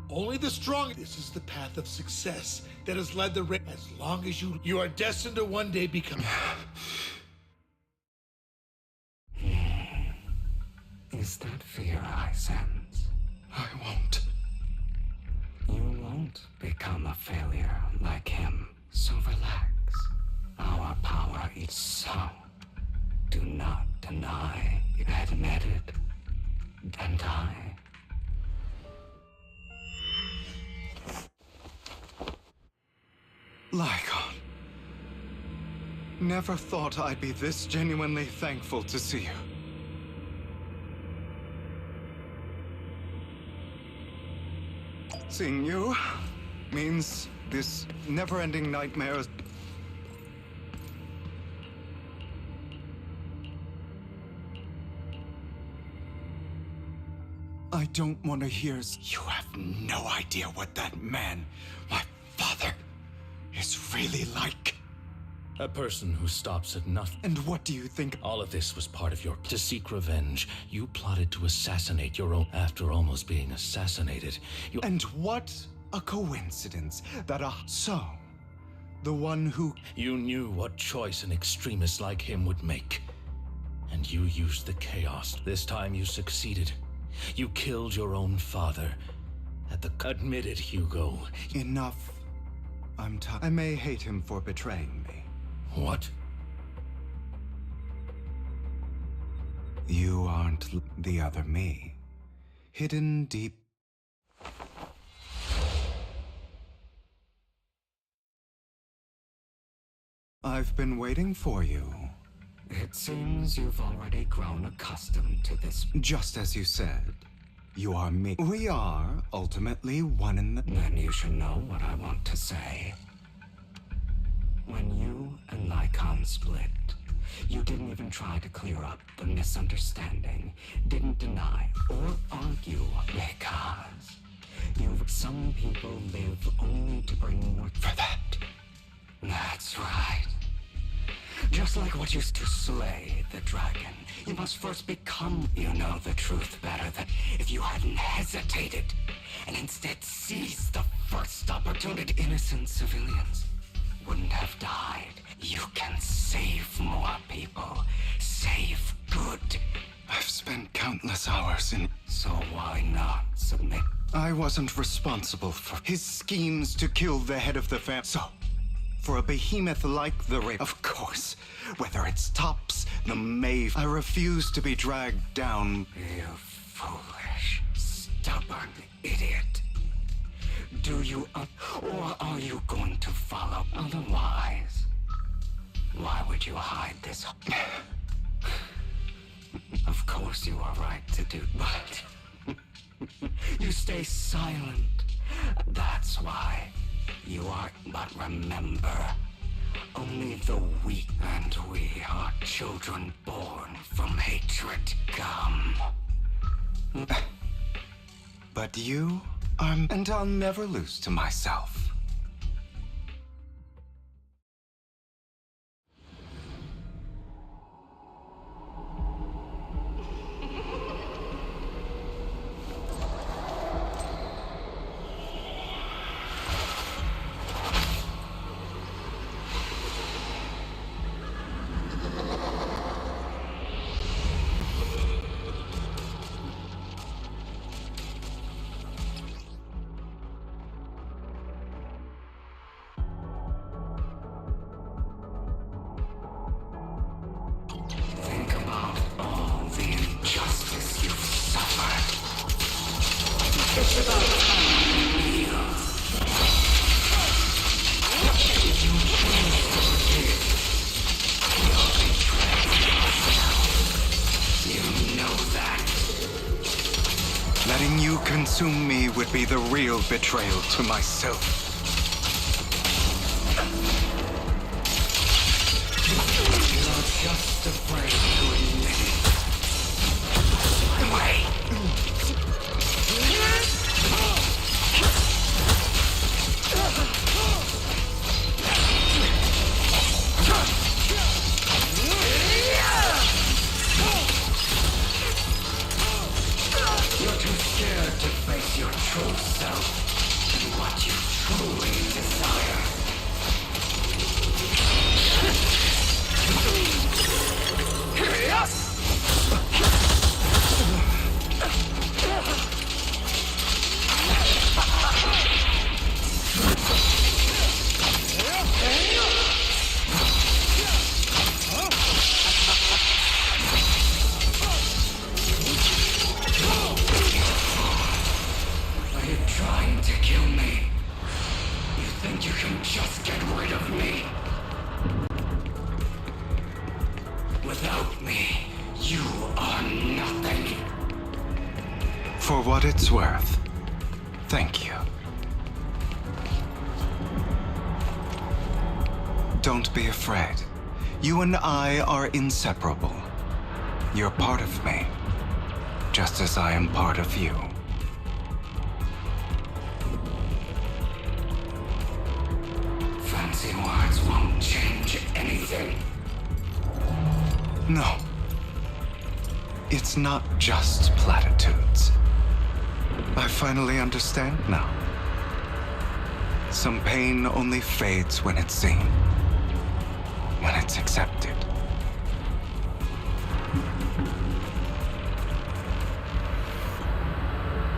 Only the strong. This is the path of success that has led the race. As long as you are destined to one day become. Is that fear I sense? I won't. You won't become a failure like him. So relax. Our power is so. Do not deny. Admit it. And die. Lycon. Never thought I'd be this genuinely thankful to see you. Seeing you means this never-ending nightmare. I don't want to hear. You have no idea what that man, my father, is really like. A person who stops at nothing. And what do you think? All of this was part of your... To seek revenge, you plotted to assassinate your own... After almost being assassinated, you... And what a coincidence that So, the one who... You knew what choice an extremist like him would make. And you used the chaos. This time you succeeded. You killed your own father. Admit it, Hugo. Enough. I'm tired. I may hate him for betraying me. What? You aren't the other me. Hidden deep. I've been waiting for you. It seems you've already grown accustomed to this. Just as you said, you are me. We are ultimately one in the... Then you should know what I want to say. When you and Lycon split, you didn't even try to clear up the misunderstanding, didn't deny or argue, because some people live only to bring work for that. That's right. Just like what used to slay the dragon, you must first become. You know the truth better than if you hadn't hesitated and instead seized the first opportunity. Innocent civilians wouldn't have died. You can save more people. Save good. I've spent countless hours in... So why not submit? I wasn't responsible for his schemes to kill the head of the family. So, for a behemoth like the Rape, of course, whether it's Tops, the Maeve, I refuse to be dragged down. You foolish, stubborn idiot. Do you, or are you going to follow? Otherwise, why would you hide this? Of course you are right to do, but you stay silent. That's why you are. But remember, only the weak, and we are children born from hatred. Come. But you are, and I'll never lose to myself. Letting you consume me would be the real betrayal to myself. You're just afraid to admit it. Wait. You're too scared to face your true self and what you truly desire. Are you trying to kill me? You think you can just get rid of me? Without me, you are nothing. For what it's worth, thank you. Don't be afraid. You and I are inseparable. You're part of me, just as I am part of you. Fancy words won't change anything. No. It's not just platitudes. I finally understand now. Some pain only fades when it's seen, when it's accepted.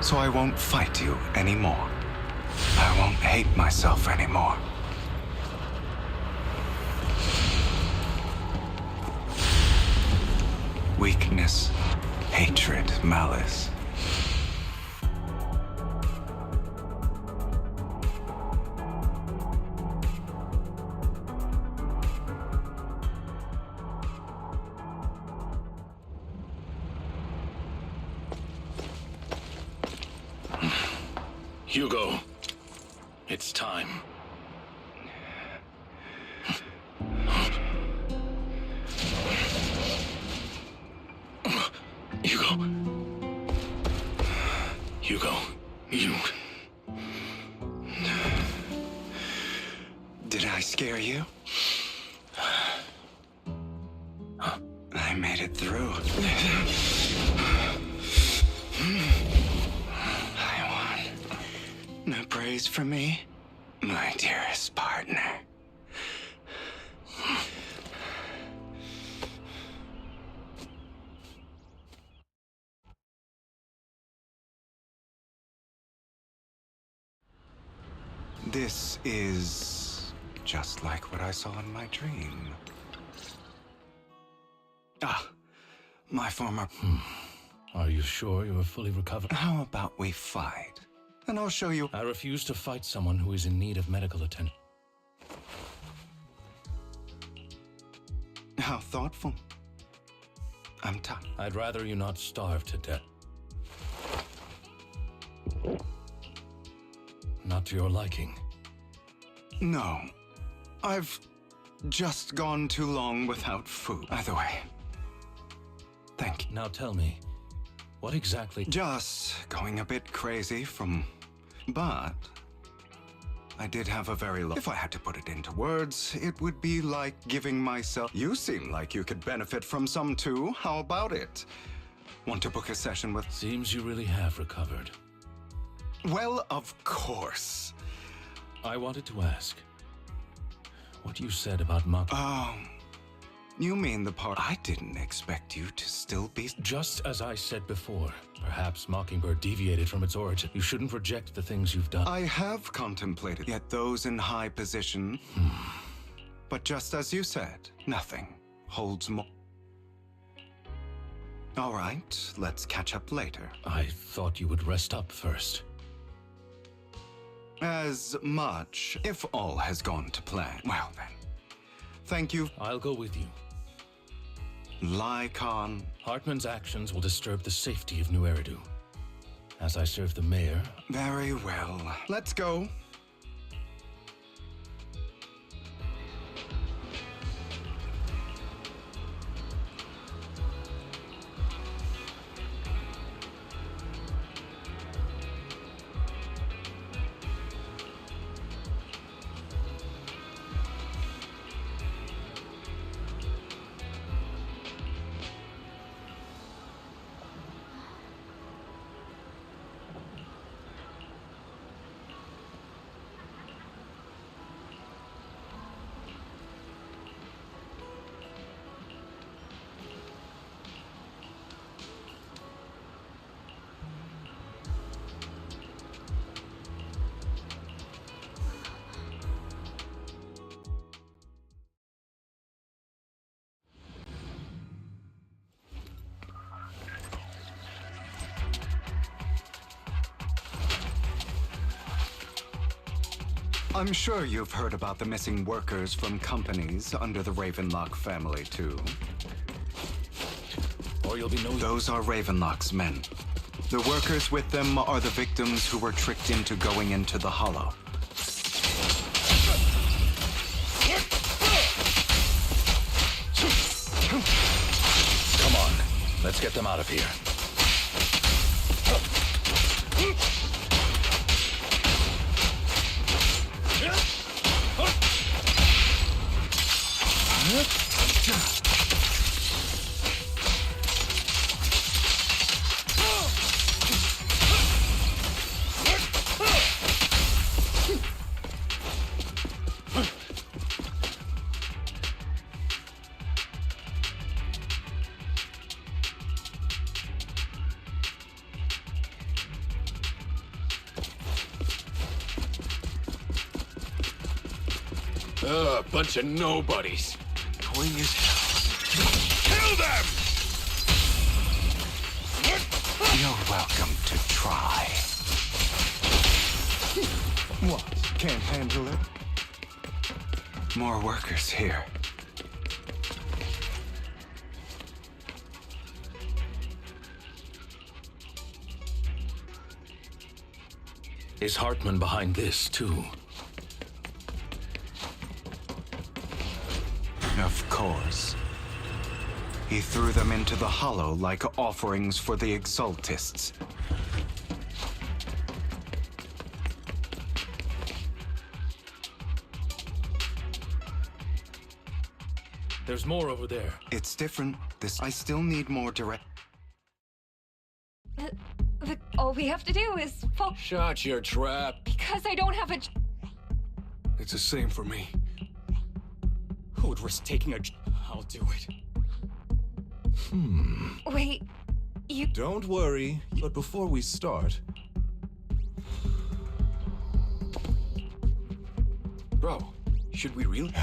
So I won't fight you anymore. I won't hate myself anymore. Weakness, hatred, malice. Hugo, it's time. Hugo, you... Did I scare you? I made it through. I won. No praise for me, my dearest partner. This is just like what I saw in my dream. Ah, my former... Are you sure you are fully recovered? How about we fight? And I'll show you... I refuse to fight someone who is in need of medical attention. How thoughtful. I'm tired. I'd rather you not starve to death. Not to your liking. No. I've just gone too long without food. Either way. Thank you. Now tell me, what exactly... Just going a bit crazy from... But... I did have a very long... If I had to put it into words, it would be like giving myself... You seem like you could benefit from some too. How about it? Want to book a session with... Seems you really have recovered. Well, of course. I wanted to ask, what you said about Mock... You mean the part... I didn't expect you to still be... Just as I said before, perhaps Mockingbird deviated from its origin. You shouldn't reject the things you've done. I have contemplated, yet those in high position... But just as you said, nothing holds more... All right, let's catch up later. I thought you would rest up first. As much, if all has gone to plan. Well then, thank you. I'll go with you. Lycon. Hartman's actions will disturb the safety of New Eridu. As I serve the mayor... Very well. Let's go. I'm sure you've heard about the missing workers from companies under the Ravenlock family, too. Or you'll be no... Those are Ravenlock's men. The workers with them are the victims who were tricked into going into the Hollow. Come on, let's get them out of here. Bunch of nobodies. Annoying as hell. Kill them! You're welcome to try. What? Can't handle it? More workers here. Is Hartman behind this, too? Of course. He threw them into the Hollow like offerings for the Exaltists. There's more over there. It's different. I still need more direct... All we have to do is fall... Shut your trap. Because I don't have a... It's the same for me. Who would risk taking a... I'll do it. Wait, you... Don't worry, but before we start... Bro, should we really?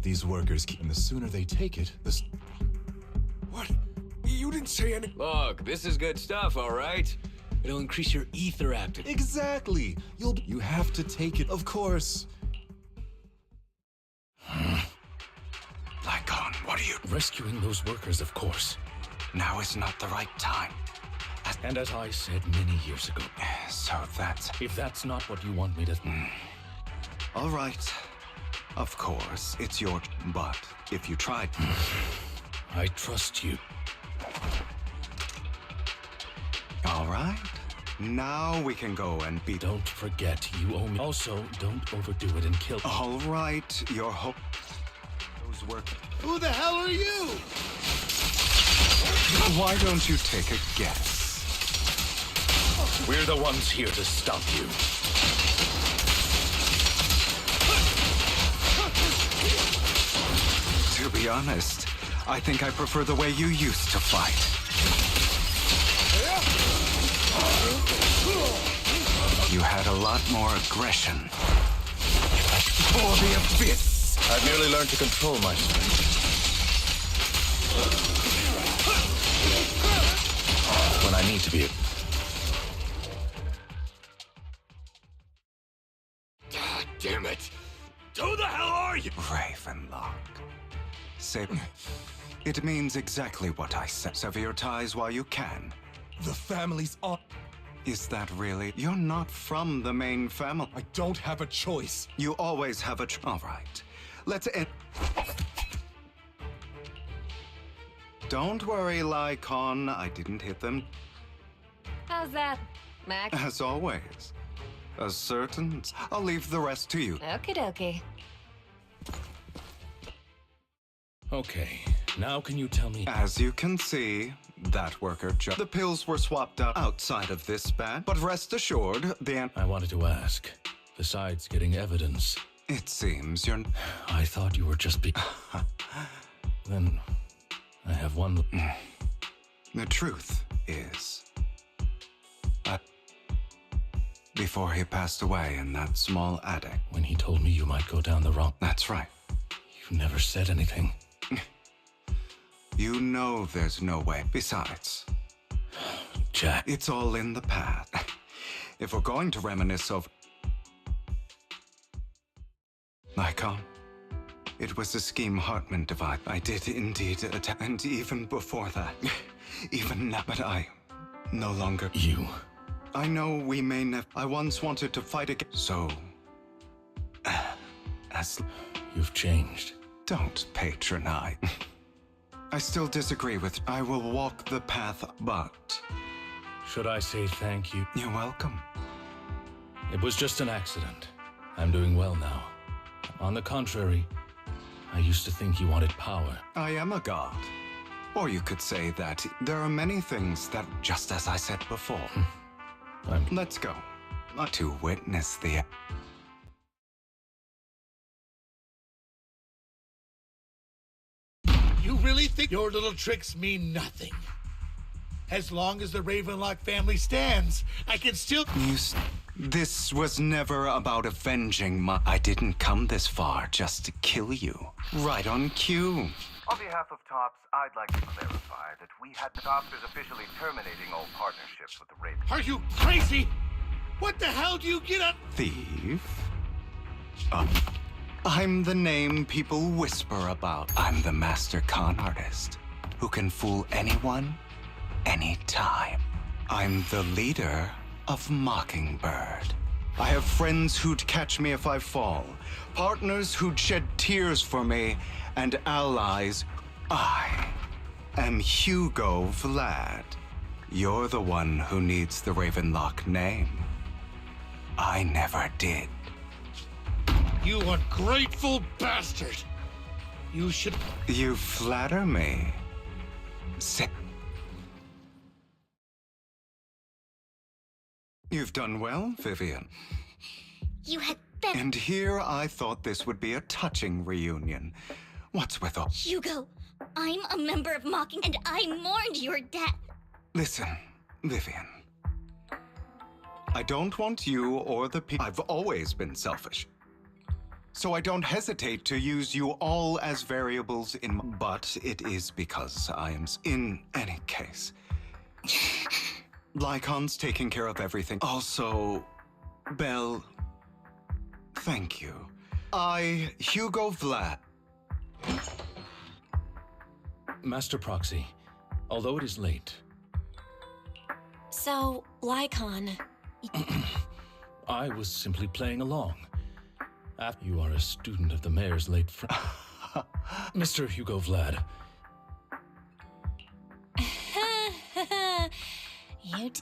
These workers keep... And the sooner they take it, the... What? You didn't say anything. Look, this is good stuff, all right? It'll increase your ether activity. Exactly! You have to take it, of course. Lycon, what are you... Rescuing those workers, of course. Now is not the right time. And as I said many years ago... So that's... If that's not what you want me to... All right. Of course, it's your... But if you tried... I trust you. All right. Now we can go and be... Don't forget, you owe me. Also, don't overdo it and kill me. All right, your hope... Those work... Who the hell are you? Why don't you take a guess? We're the ones here to stop you. To be honest, I think I prefer the way you used to fight. You had a lot more aggression. For the abyss! I've merely learned to control my strength. When I need to be damn it! Who the hell are you? Ravenlock. Say, it means exactly what I said. Sever your ties while you can. The family's on. Is that really? You're not from the main family. I don't have a choice. You always have a all right. Let's end. Don't worry, Lycon. I didn't hit them. How's that, Mac? As always. A certain. I'll leave the rest to you. Okie dokie. Okay, now can you tell me? As you can see, that worker the pills were swapped out outside of this bag, but rest assured, I wanted to ask, besides getting evidence... It seems you're... I thought you were just Then, I have one... The truth is... Before he passed away in that small attic... When he told me you might go down the wrong... That's right. You never said anything. You know there's no way. Besides... Jack... It's all in the past. If we're going to reminisce of... Lycon, it was a scheme Hartman devised. I did indeed attack, and even before that, even now, but I no longer... You... I know we may never... I once wanted to fight again, so... As... You've changed. Don't patronize. I still disagree with... I will walk the path, but... Should I say thank you? You're welcome. It was just an accident. I'm doing well now. On the contrary, I used to think you wanted power. I am a god. Or you could say that there are many things that, just as I said before... Let's go. To witness the... You really think your little tricks mean nothing? As long as the Ravenlock family stands, I can still... This was never about avenging my... I didn't come this far just to kill you. Right on cue. On behalf of TOPS, I'd like to clarify that TOPS is officially terminating all partnerships with the Raven. Are you crazy? What the hell do you get up? Thief? I'm the name people whisper about. I'm the master con artist who can fool anyone, anytime. I'm the leader of Mockingbird. I have friends who'd catch me if I fall, partners who'd shed tears for me, and allies. I am Hugo Vlad. You're the one who needs the Ravenlock name. I never did. You ungrateful bastard! You should... You flatter me. You've done well, Vivian. You had better... And here I thought this would be a touching reunion. What's with all... Hugo, I'm a member of Mocking, and I mourned your death. Listen, Vivian. I don't want you or the people... I've always been selfish. So I don't hesitate to use you all as variables in... But it is because I am... In any case... Lycon's taking care of everything. Also, Belle... Thank you. Hugo Vlad... Master Proxy, although it is late... So, Lycon... I was simply playing along. You are a student of the mayor's late friend. Mr. Hugo Vlad.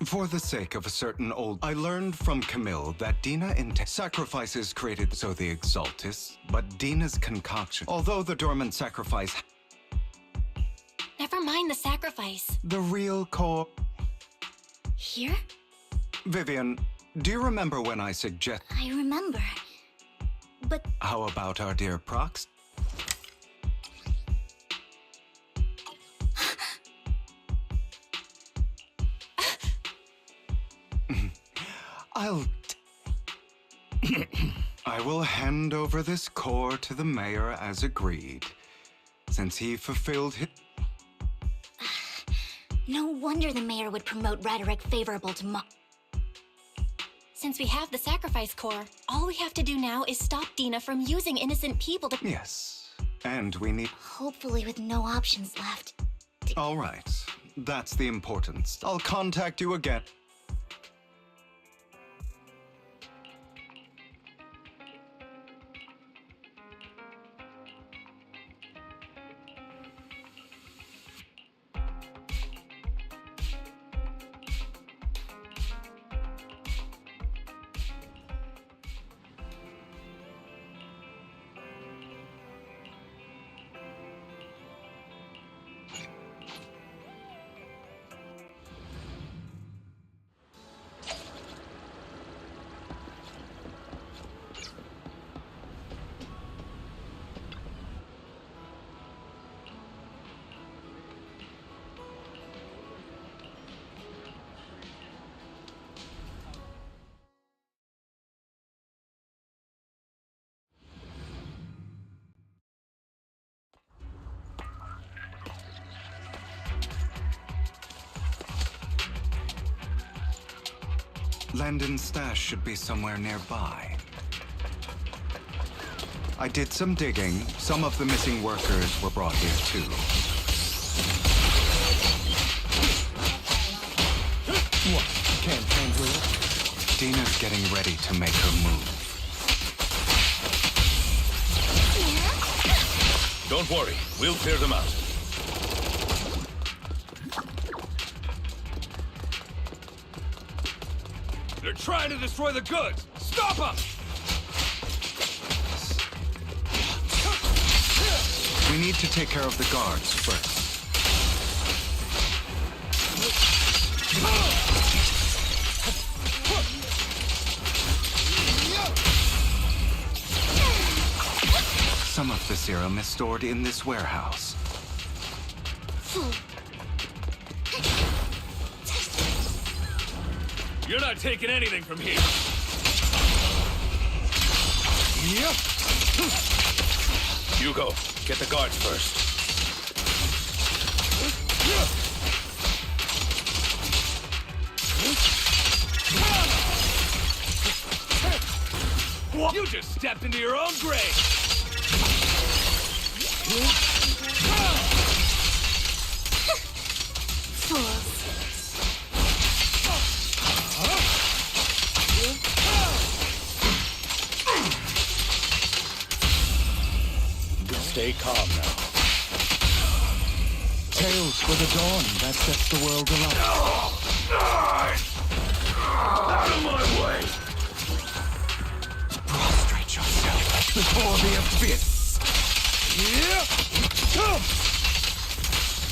For the sake of a certain old... I learned from Camille that Dina sacrifices created so the Exaltus, but Dina's concoction... Although the dormant sacrifice... Never mind the sacrifice. The real core... Here? Vivian, do you remember when I suggest... I remember. But... How about our dear Prox? I will hand over this core to the mayor as agreed, since he fulfilled his... No wonder the mayor would promote rhetoric favorable to Since we have the sacrifice core, all we have to do now is stop Dina from using innocent people to— Yes. And we need... Hopefully with no options left. All right. That's the importance. I'll contact you again. Landon's stash should be somewhere nearby. I did some digging. Some of the missing workers were brought here too. What? Can't handle it? Dina's getting ready to make her move. Don't worry, we'll clear them out. They're trying to destroy the goods! Stop them! We need to take care of the guards first. Some of the serum is stored in this warehouse. You're not taking anything from here! Yep. Hugo, get the guards first. What? You just stepped into your own grave! Fools. Stay calm now. Tales for the dawn that sets the world alight. Out of my way! Prostrate yourself before the abyss.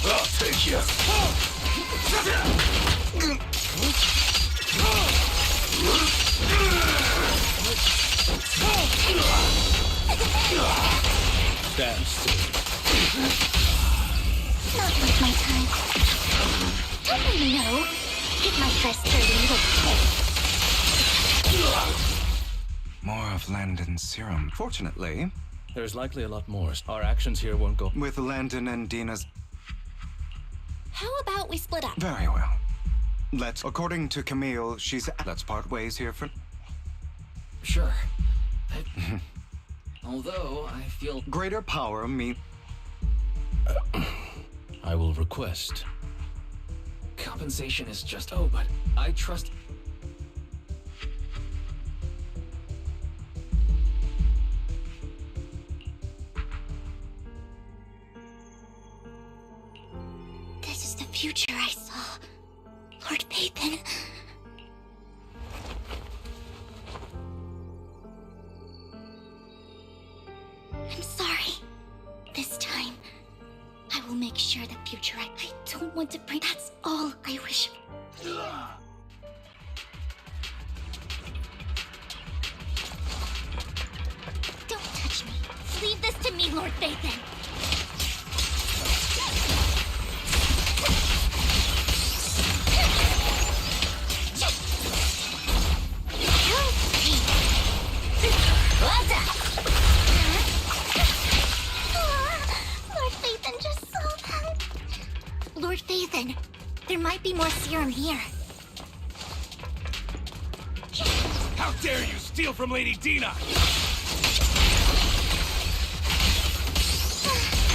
I'll take you. Stand still. Not worth my time. Don't really know. Hit my first dirty little pig. More of Landon's serum. Fortunately, there's likely a lot more. Our actions here won't go. With Landon and Dina's... How about we split up? Very well. Let's... According to Camille, she's... Let's part ways here for... Sure. Although, I feel... Greater power mean... I will request. Compensation is just... Oh, but I trust... This is the future I saw. Lord Pathan. I'm sorry. This time, I will make sure the future I don't want to bring. That's all I wish for. Don't touch me. Leave this to me, Lord Pathan. Lord Pathan just saw that. Lord Pathan, there might be more serum here. How dare you steal from Lady Dina?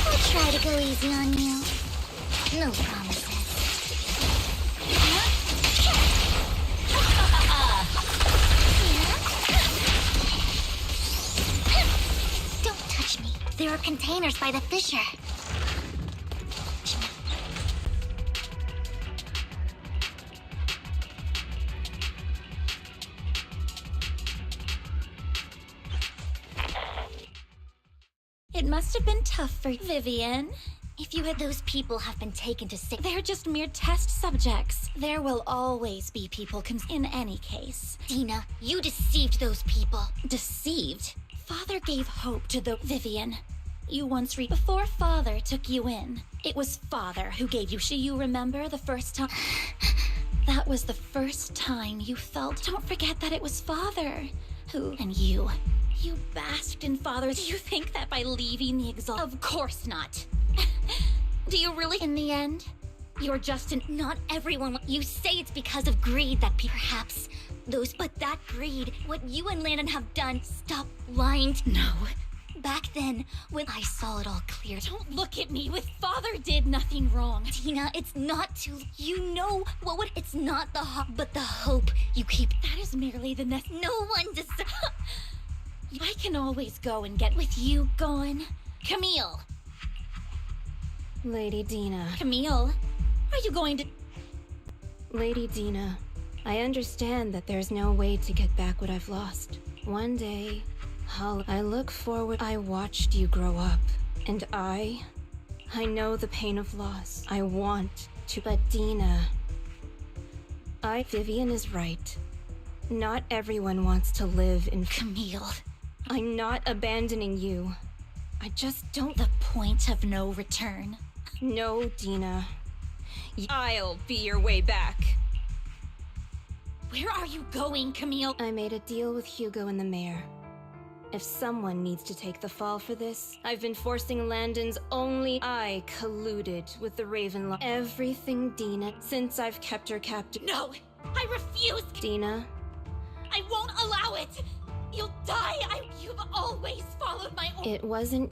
I'll try to go easy on you. No promises. Don't touch me. There are containers by the fissure. It must have been tough for Vivian. If you had those people have been taken to sick, They're just mere test subjects. There will always be people in any case. Dina, you deceived those people. Deceived? Father gave hope to the Vivian. You once before Father took you in. It was Father who gave you. Do you remember the first time? That was the first time you felt. Don't forget that it was Father who and you. You basked in Father. Do you think that by leaving the exalt? Of course not. Do you really? In the end, you're just an. Not everyone. You say it's because of greed that perhaps those. But that greed, what you and Landon have done, stop lying. No. Back then, when I saw it all clear. Don't look at me. With Father did nothing wrong. Tina, it's not too. You know what would. It's not the but the hope you keep. That is merely the next. No one deserves. I can always go and get with you gone. Camille. Lady Dina. Camille, are you going to... Lady Dina, I understand that there's no way to get back what I've lost. One day, I look forward. I watched you grow up, and I know the pain of loss. I want to, but Dina, Vivian is right. Not everyone wants to live in... Camille. I'm not abandoning you. I just don't... The point of no return. No, Dina. I'll be your way back. Where are you going, Camille? I made a deal with Hugo and the mayor. If someone needs to take the fall for this, I've been forcing Landon's only... I colluded with the Ravenlock. Everything, Dina, since I've kept her captive. No! I refuse! Dina? I won't allow it! You'll die! You've always followed my orders. It wasn't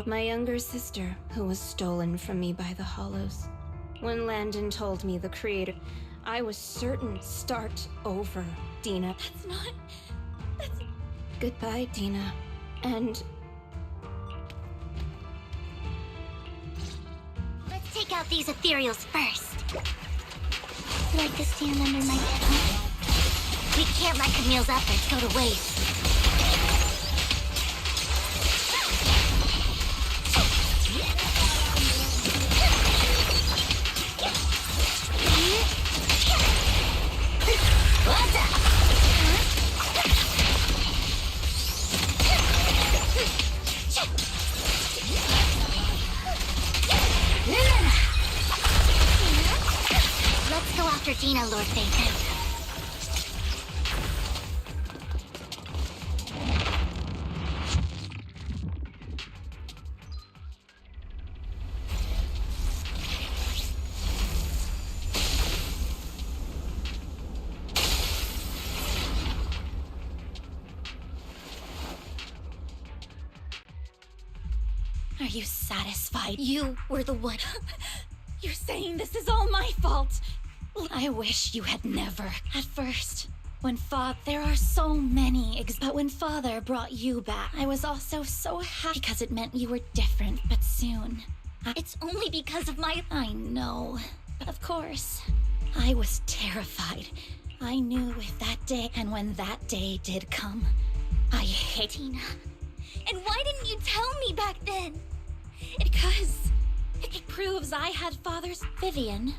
my younger sister who was stolen from me by the Hollows. When Landon told me the creator, I was certain. Start over, Dina. That's... Goodbye, Dina. And... Let's take out these ethereals first. You like to stand under my head? We can't let Camille's efforts go to waste. Let's go after Dina, Lord Phaeton. Are you satisfied? You were the one. You're saying this is all my fault. I wish you had never. At first, when there are so many but when Father brought you back, I was also so happy because it meant you were different, but soon. It's only because of my... I know. Of course. I was terrified. I knew if that day, and when that day did come, I hate Tina. And why didn't you tell me back then? Because it proves I had Father's... Vivian,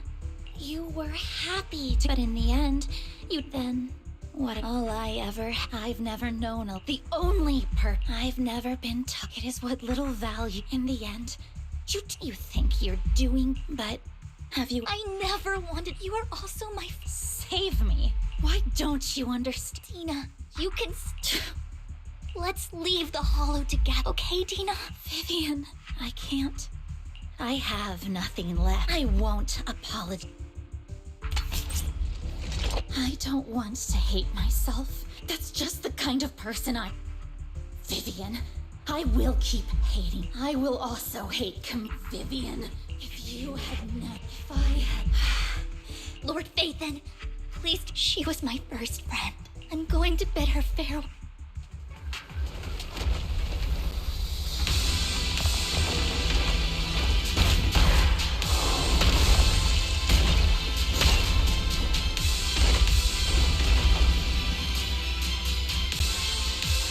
you were happy to... But in the end, you then... What all I've never known. The only I've never been taught. It is what little value in the end. You think you're doing, but have you... I never wanted... You are also my... Save me. Why don't you understand? Dina, you can... Let's leave the Hollow together, okay, Dina? Vivian, I can't. I have nothing left. I won't apologize. I don't want to hate myself. That's just the kind of person I... Vivian, I will keep hating. I will also hate Vivian. If you had met... If I had... Lord Phaethon, please... She was my first friend. I'm going to bid her farewell.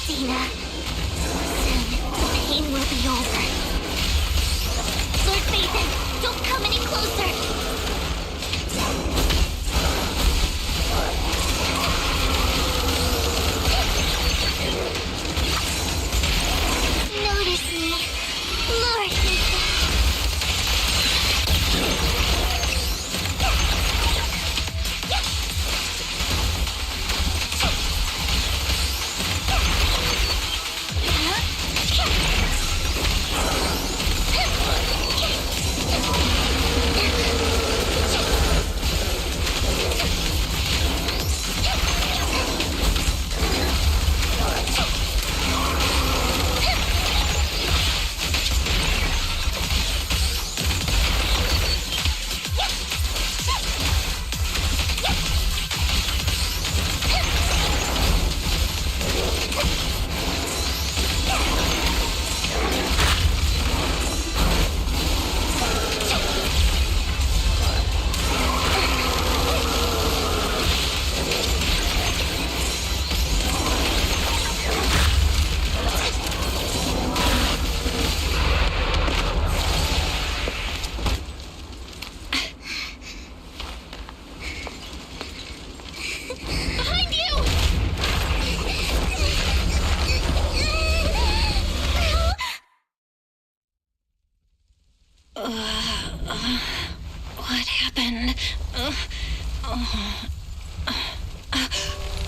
Dina, soon the pain will be over. Lord Phaethon, don't come any closer! Notice me, Lord Phaethon. What happened?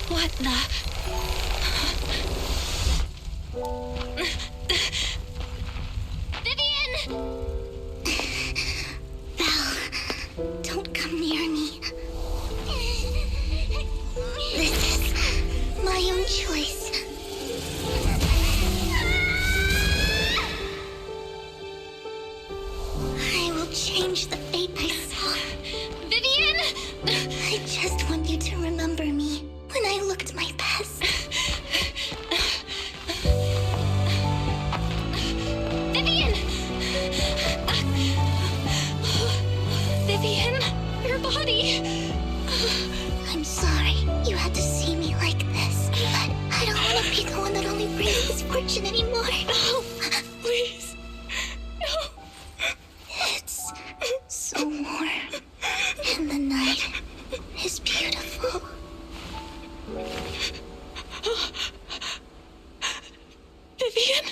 What the... Vivian! Belle, don't come near me. This is my own choice. I will change the fate I saw. Vivian! I just want you to remember me when I looked my best. Vivian! Vivian, your body. I'm sorry you had to see me like this, but I don't want to be the one that only brings misfortune anymore. No, please. No. It's so warm, and the night is beautiful. Vivian?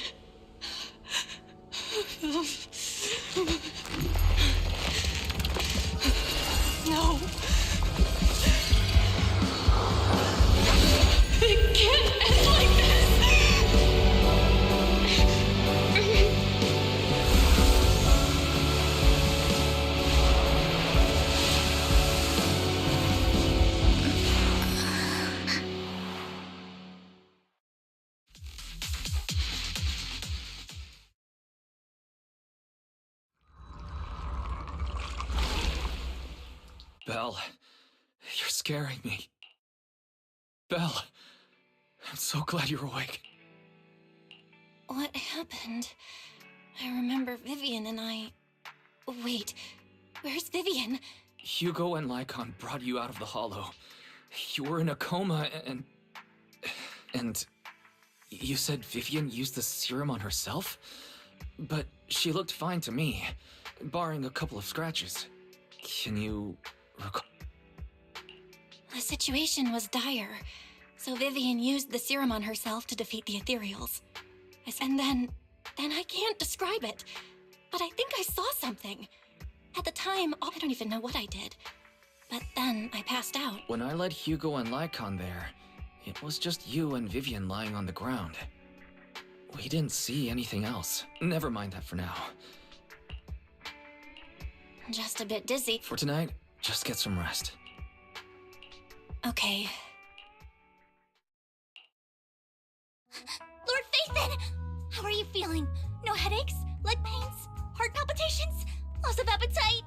No. It can't end like this. Belle, you're scaring me. Belle, I'm so glad you're awake. What happened? I remember Vivian and I... Wait, where's Vivian? Hugo and Lycon brought you out of the hollow. You were in a coma and you said Vivian used the serum on herself? But she looked fine to me, barring a couple of scratches. Can you recall? The situation was dire, so Vivian used the serum on herself to defeat the ethereals. And then I can't describe it, but I think I saw something. At the time, I don't even know what I did. But then I passed out. When I led Hugo and Lycon there, it was just you and Vivian lying on the ground. We didn't see anything else. Never mind that for now. Just a bit dizzy. For tonight, just get some rest. Okay. Lord Phaethon! How are you feeling? No headaches? Leg pains? Heart palpitations? Loss of appetite?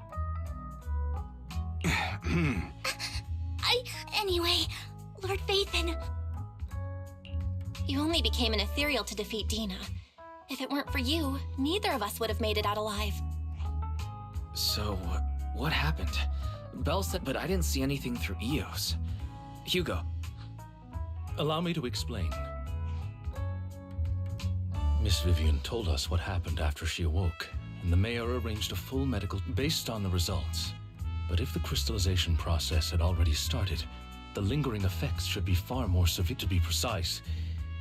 Anyway, Lord Phaethon... You only became an ethereal to defeat Dina. If it weren't for you, neither of us would have made it out alive. So, what happened? Belle said, but I didn't see anything through Eos. Hugo. Allow me to explain. Miss Vivian told us what happened after she awoke, and the mayor arranged a full medical based on the results. But if the crystallization process had already started, the lingering effects should be far more severe. To be precise,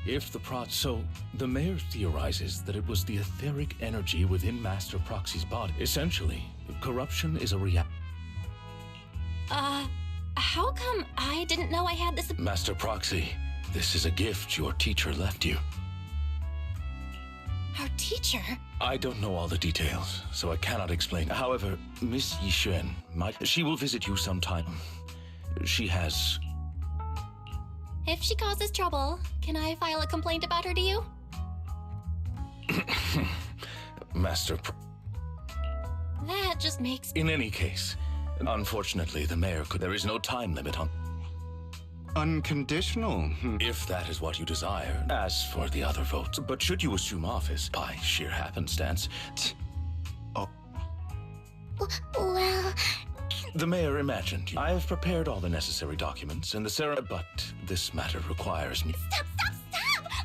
if the So, the mayor theorizes that it was the etheric energy within Master Proxy's body. Essentially, corruption is a reaction. How come I didn't know I had this? Master Proxy, this is a gift your teacher left you. Our teacher? I don't know all the details, so I cannot explain. However, Miss Yixuan she will visit you sometime. She has... If she causes trouble, can I file a complaint about her to you? That just makes... In any case, unfortunately, the mayor could... There is no time limit on... Unconditional? If that is what you desire. As for the other votes, but should you assume office by sheer happenstance... Well... The mayor imagined you. I have prepared all the necessary documents, and the ceremony... But this matter requires me... Stop!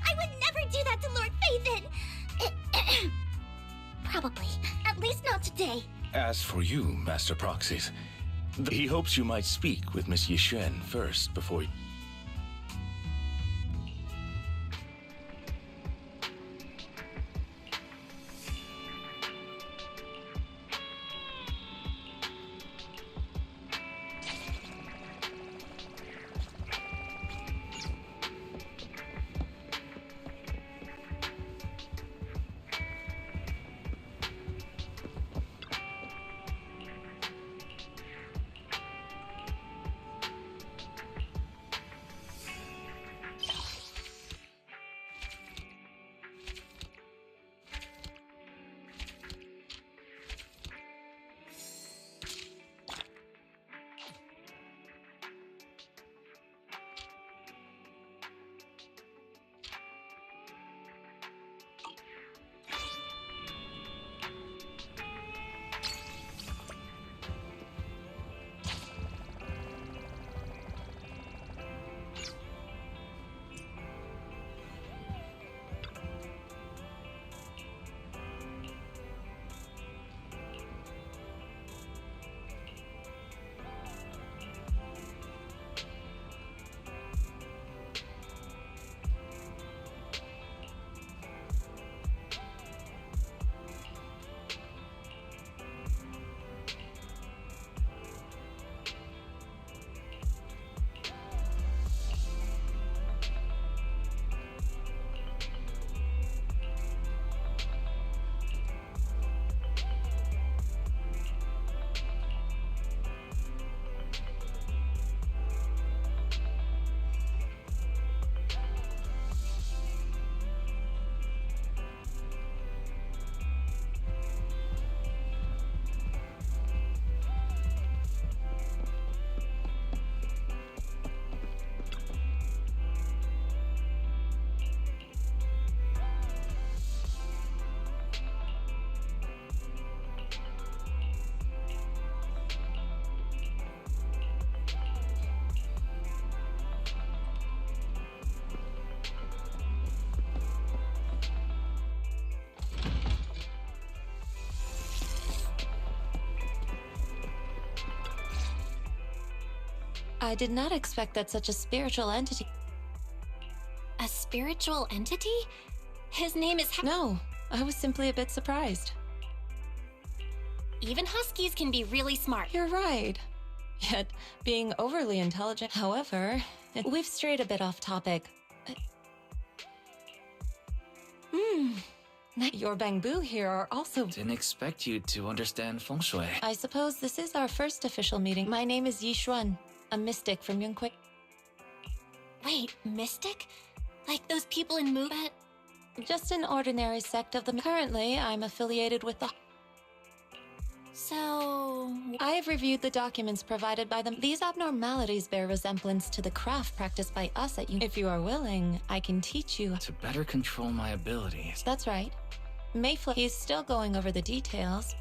I would never do that to Lord Phaethon! Probably. At least not today. As for you, Master Proxies, he hopes you might speak with Miss Yixuan first before you... I did not expect that such a spiritual entity... A spiritual entity? His name is... No, I was simply a bit surprised. Even Huskies can be really smart. You're right. Yet, being overly intelligent... However, we've strayed a bit off topic. Your Bangbu here are also... Didn't expect you to understand feng shui. I suppose this is our first official meeting. My name is Yixuan, a mystic from Yunhui. Wait, mystic? Like those people in Mubet? Just an ordinary sect of the... Currently, I'm affiliated with the... So... I've reviewed the documents provided by them. These abnormalities bear resemblance to the craft practiced by us at If you are willing, I can teach you... To better control my abilities. That's right. Mayflower, he's still going over the details.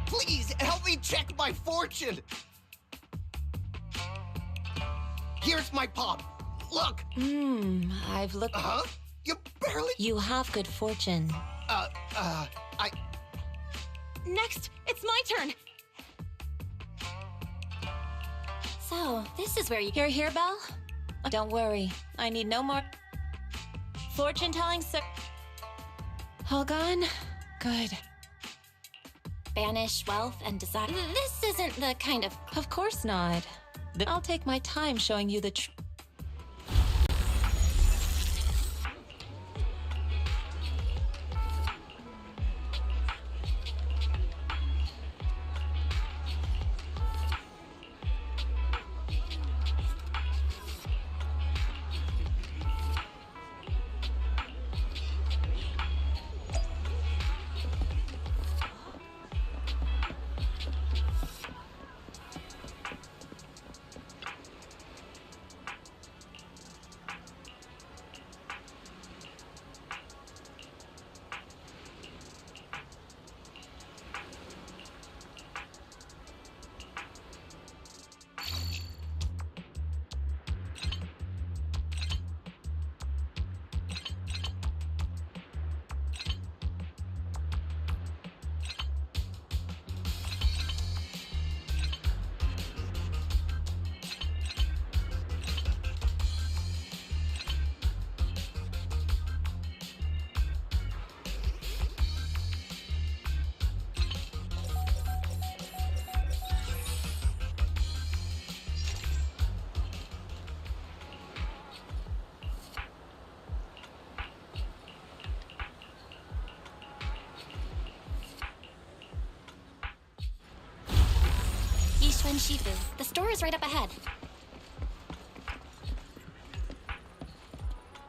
Please, help me check my fortune! Here's my palm. Look! I've looked... Huh? You barely... You have good fortune. I... Next, it's my turn! So, this is where you... You're here, Belle? Don't worry. I need no more... Fortune-telling, sir... All gone? Good. Banish wealth and desire. This isn't the kind of... Of course not. I'll take my time showing you the Yishun Shifu. The store is right up ahead.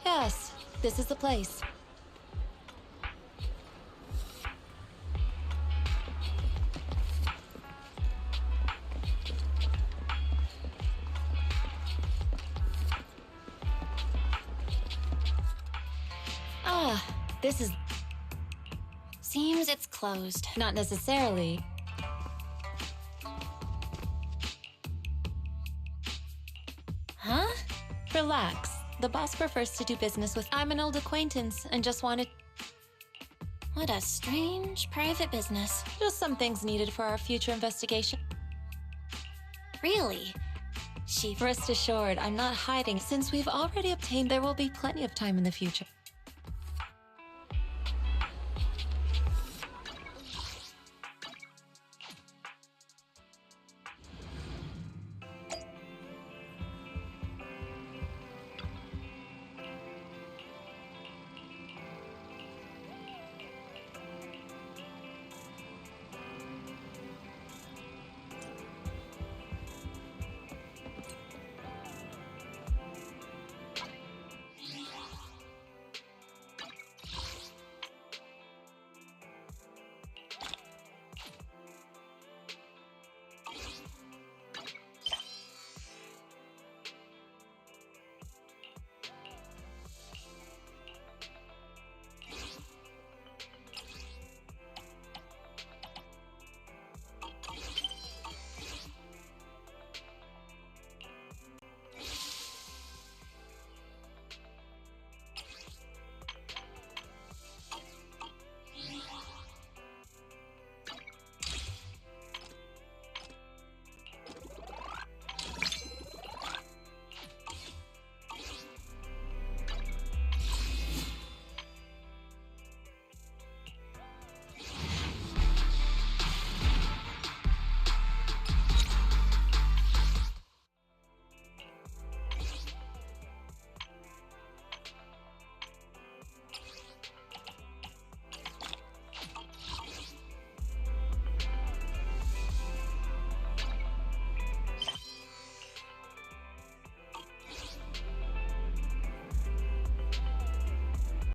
Yes, this is the place. This is... Seems it's closed. Not necessarily. Huh? Relax. The boss prefers to do business with... I'm an old acquaintance and just wanted... What a strange private business. Just some things needed for our future investigation. Really? Rest assured, I'm not hiding. Since we've already obtained, there will be plenty of time in the future.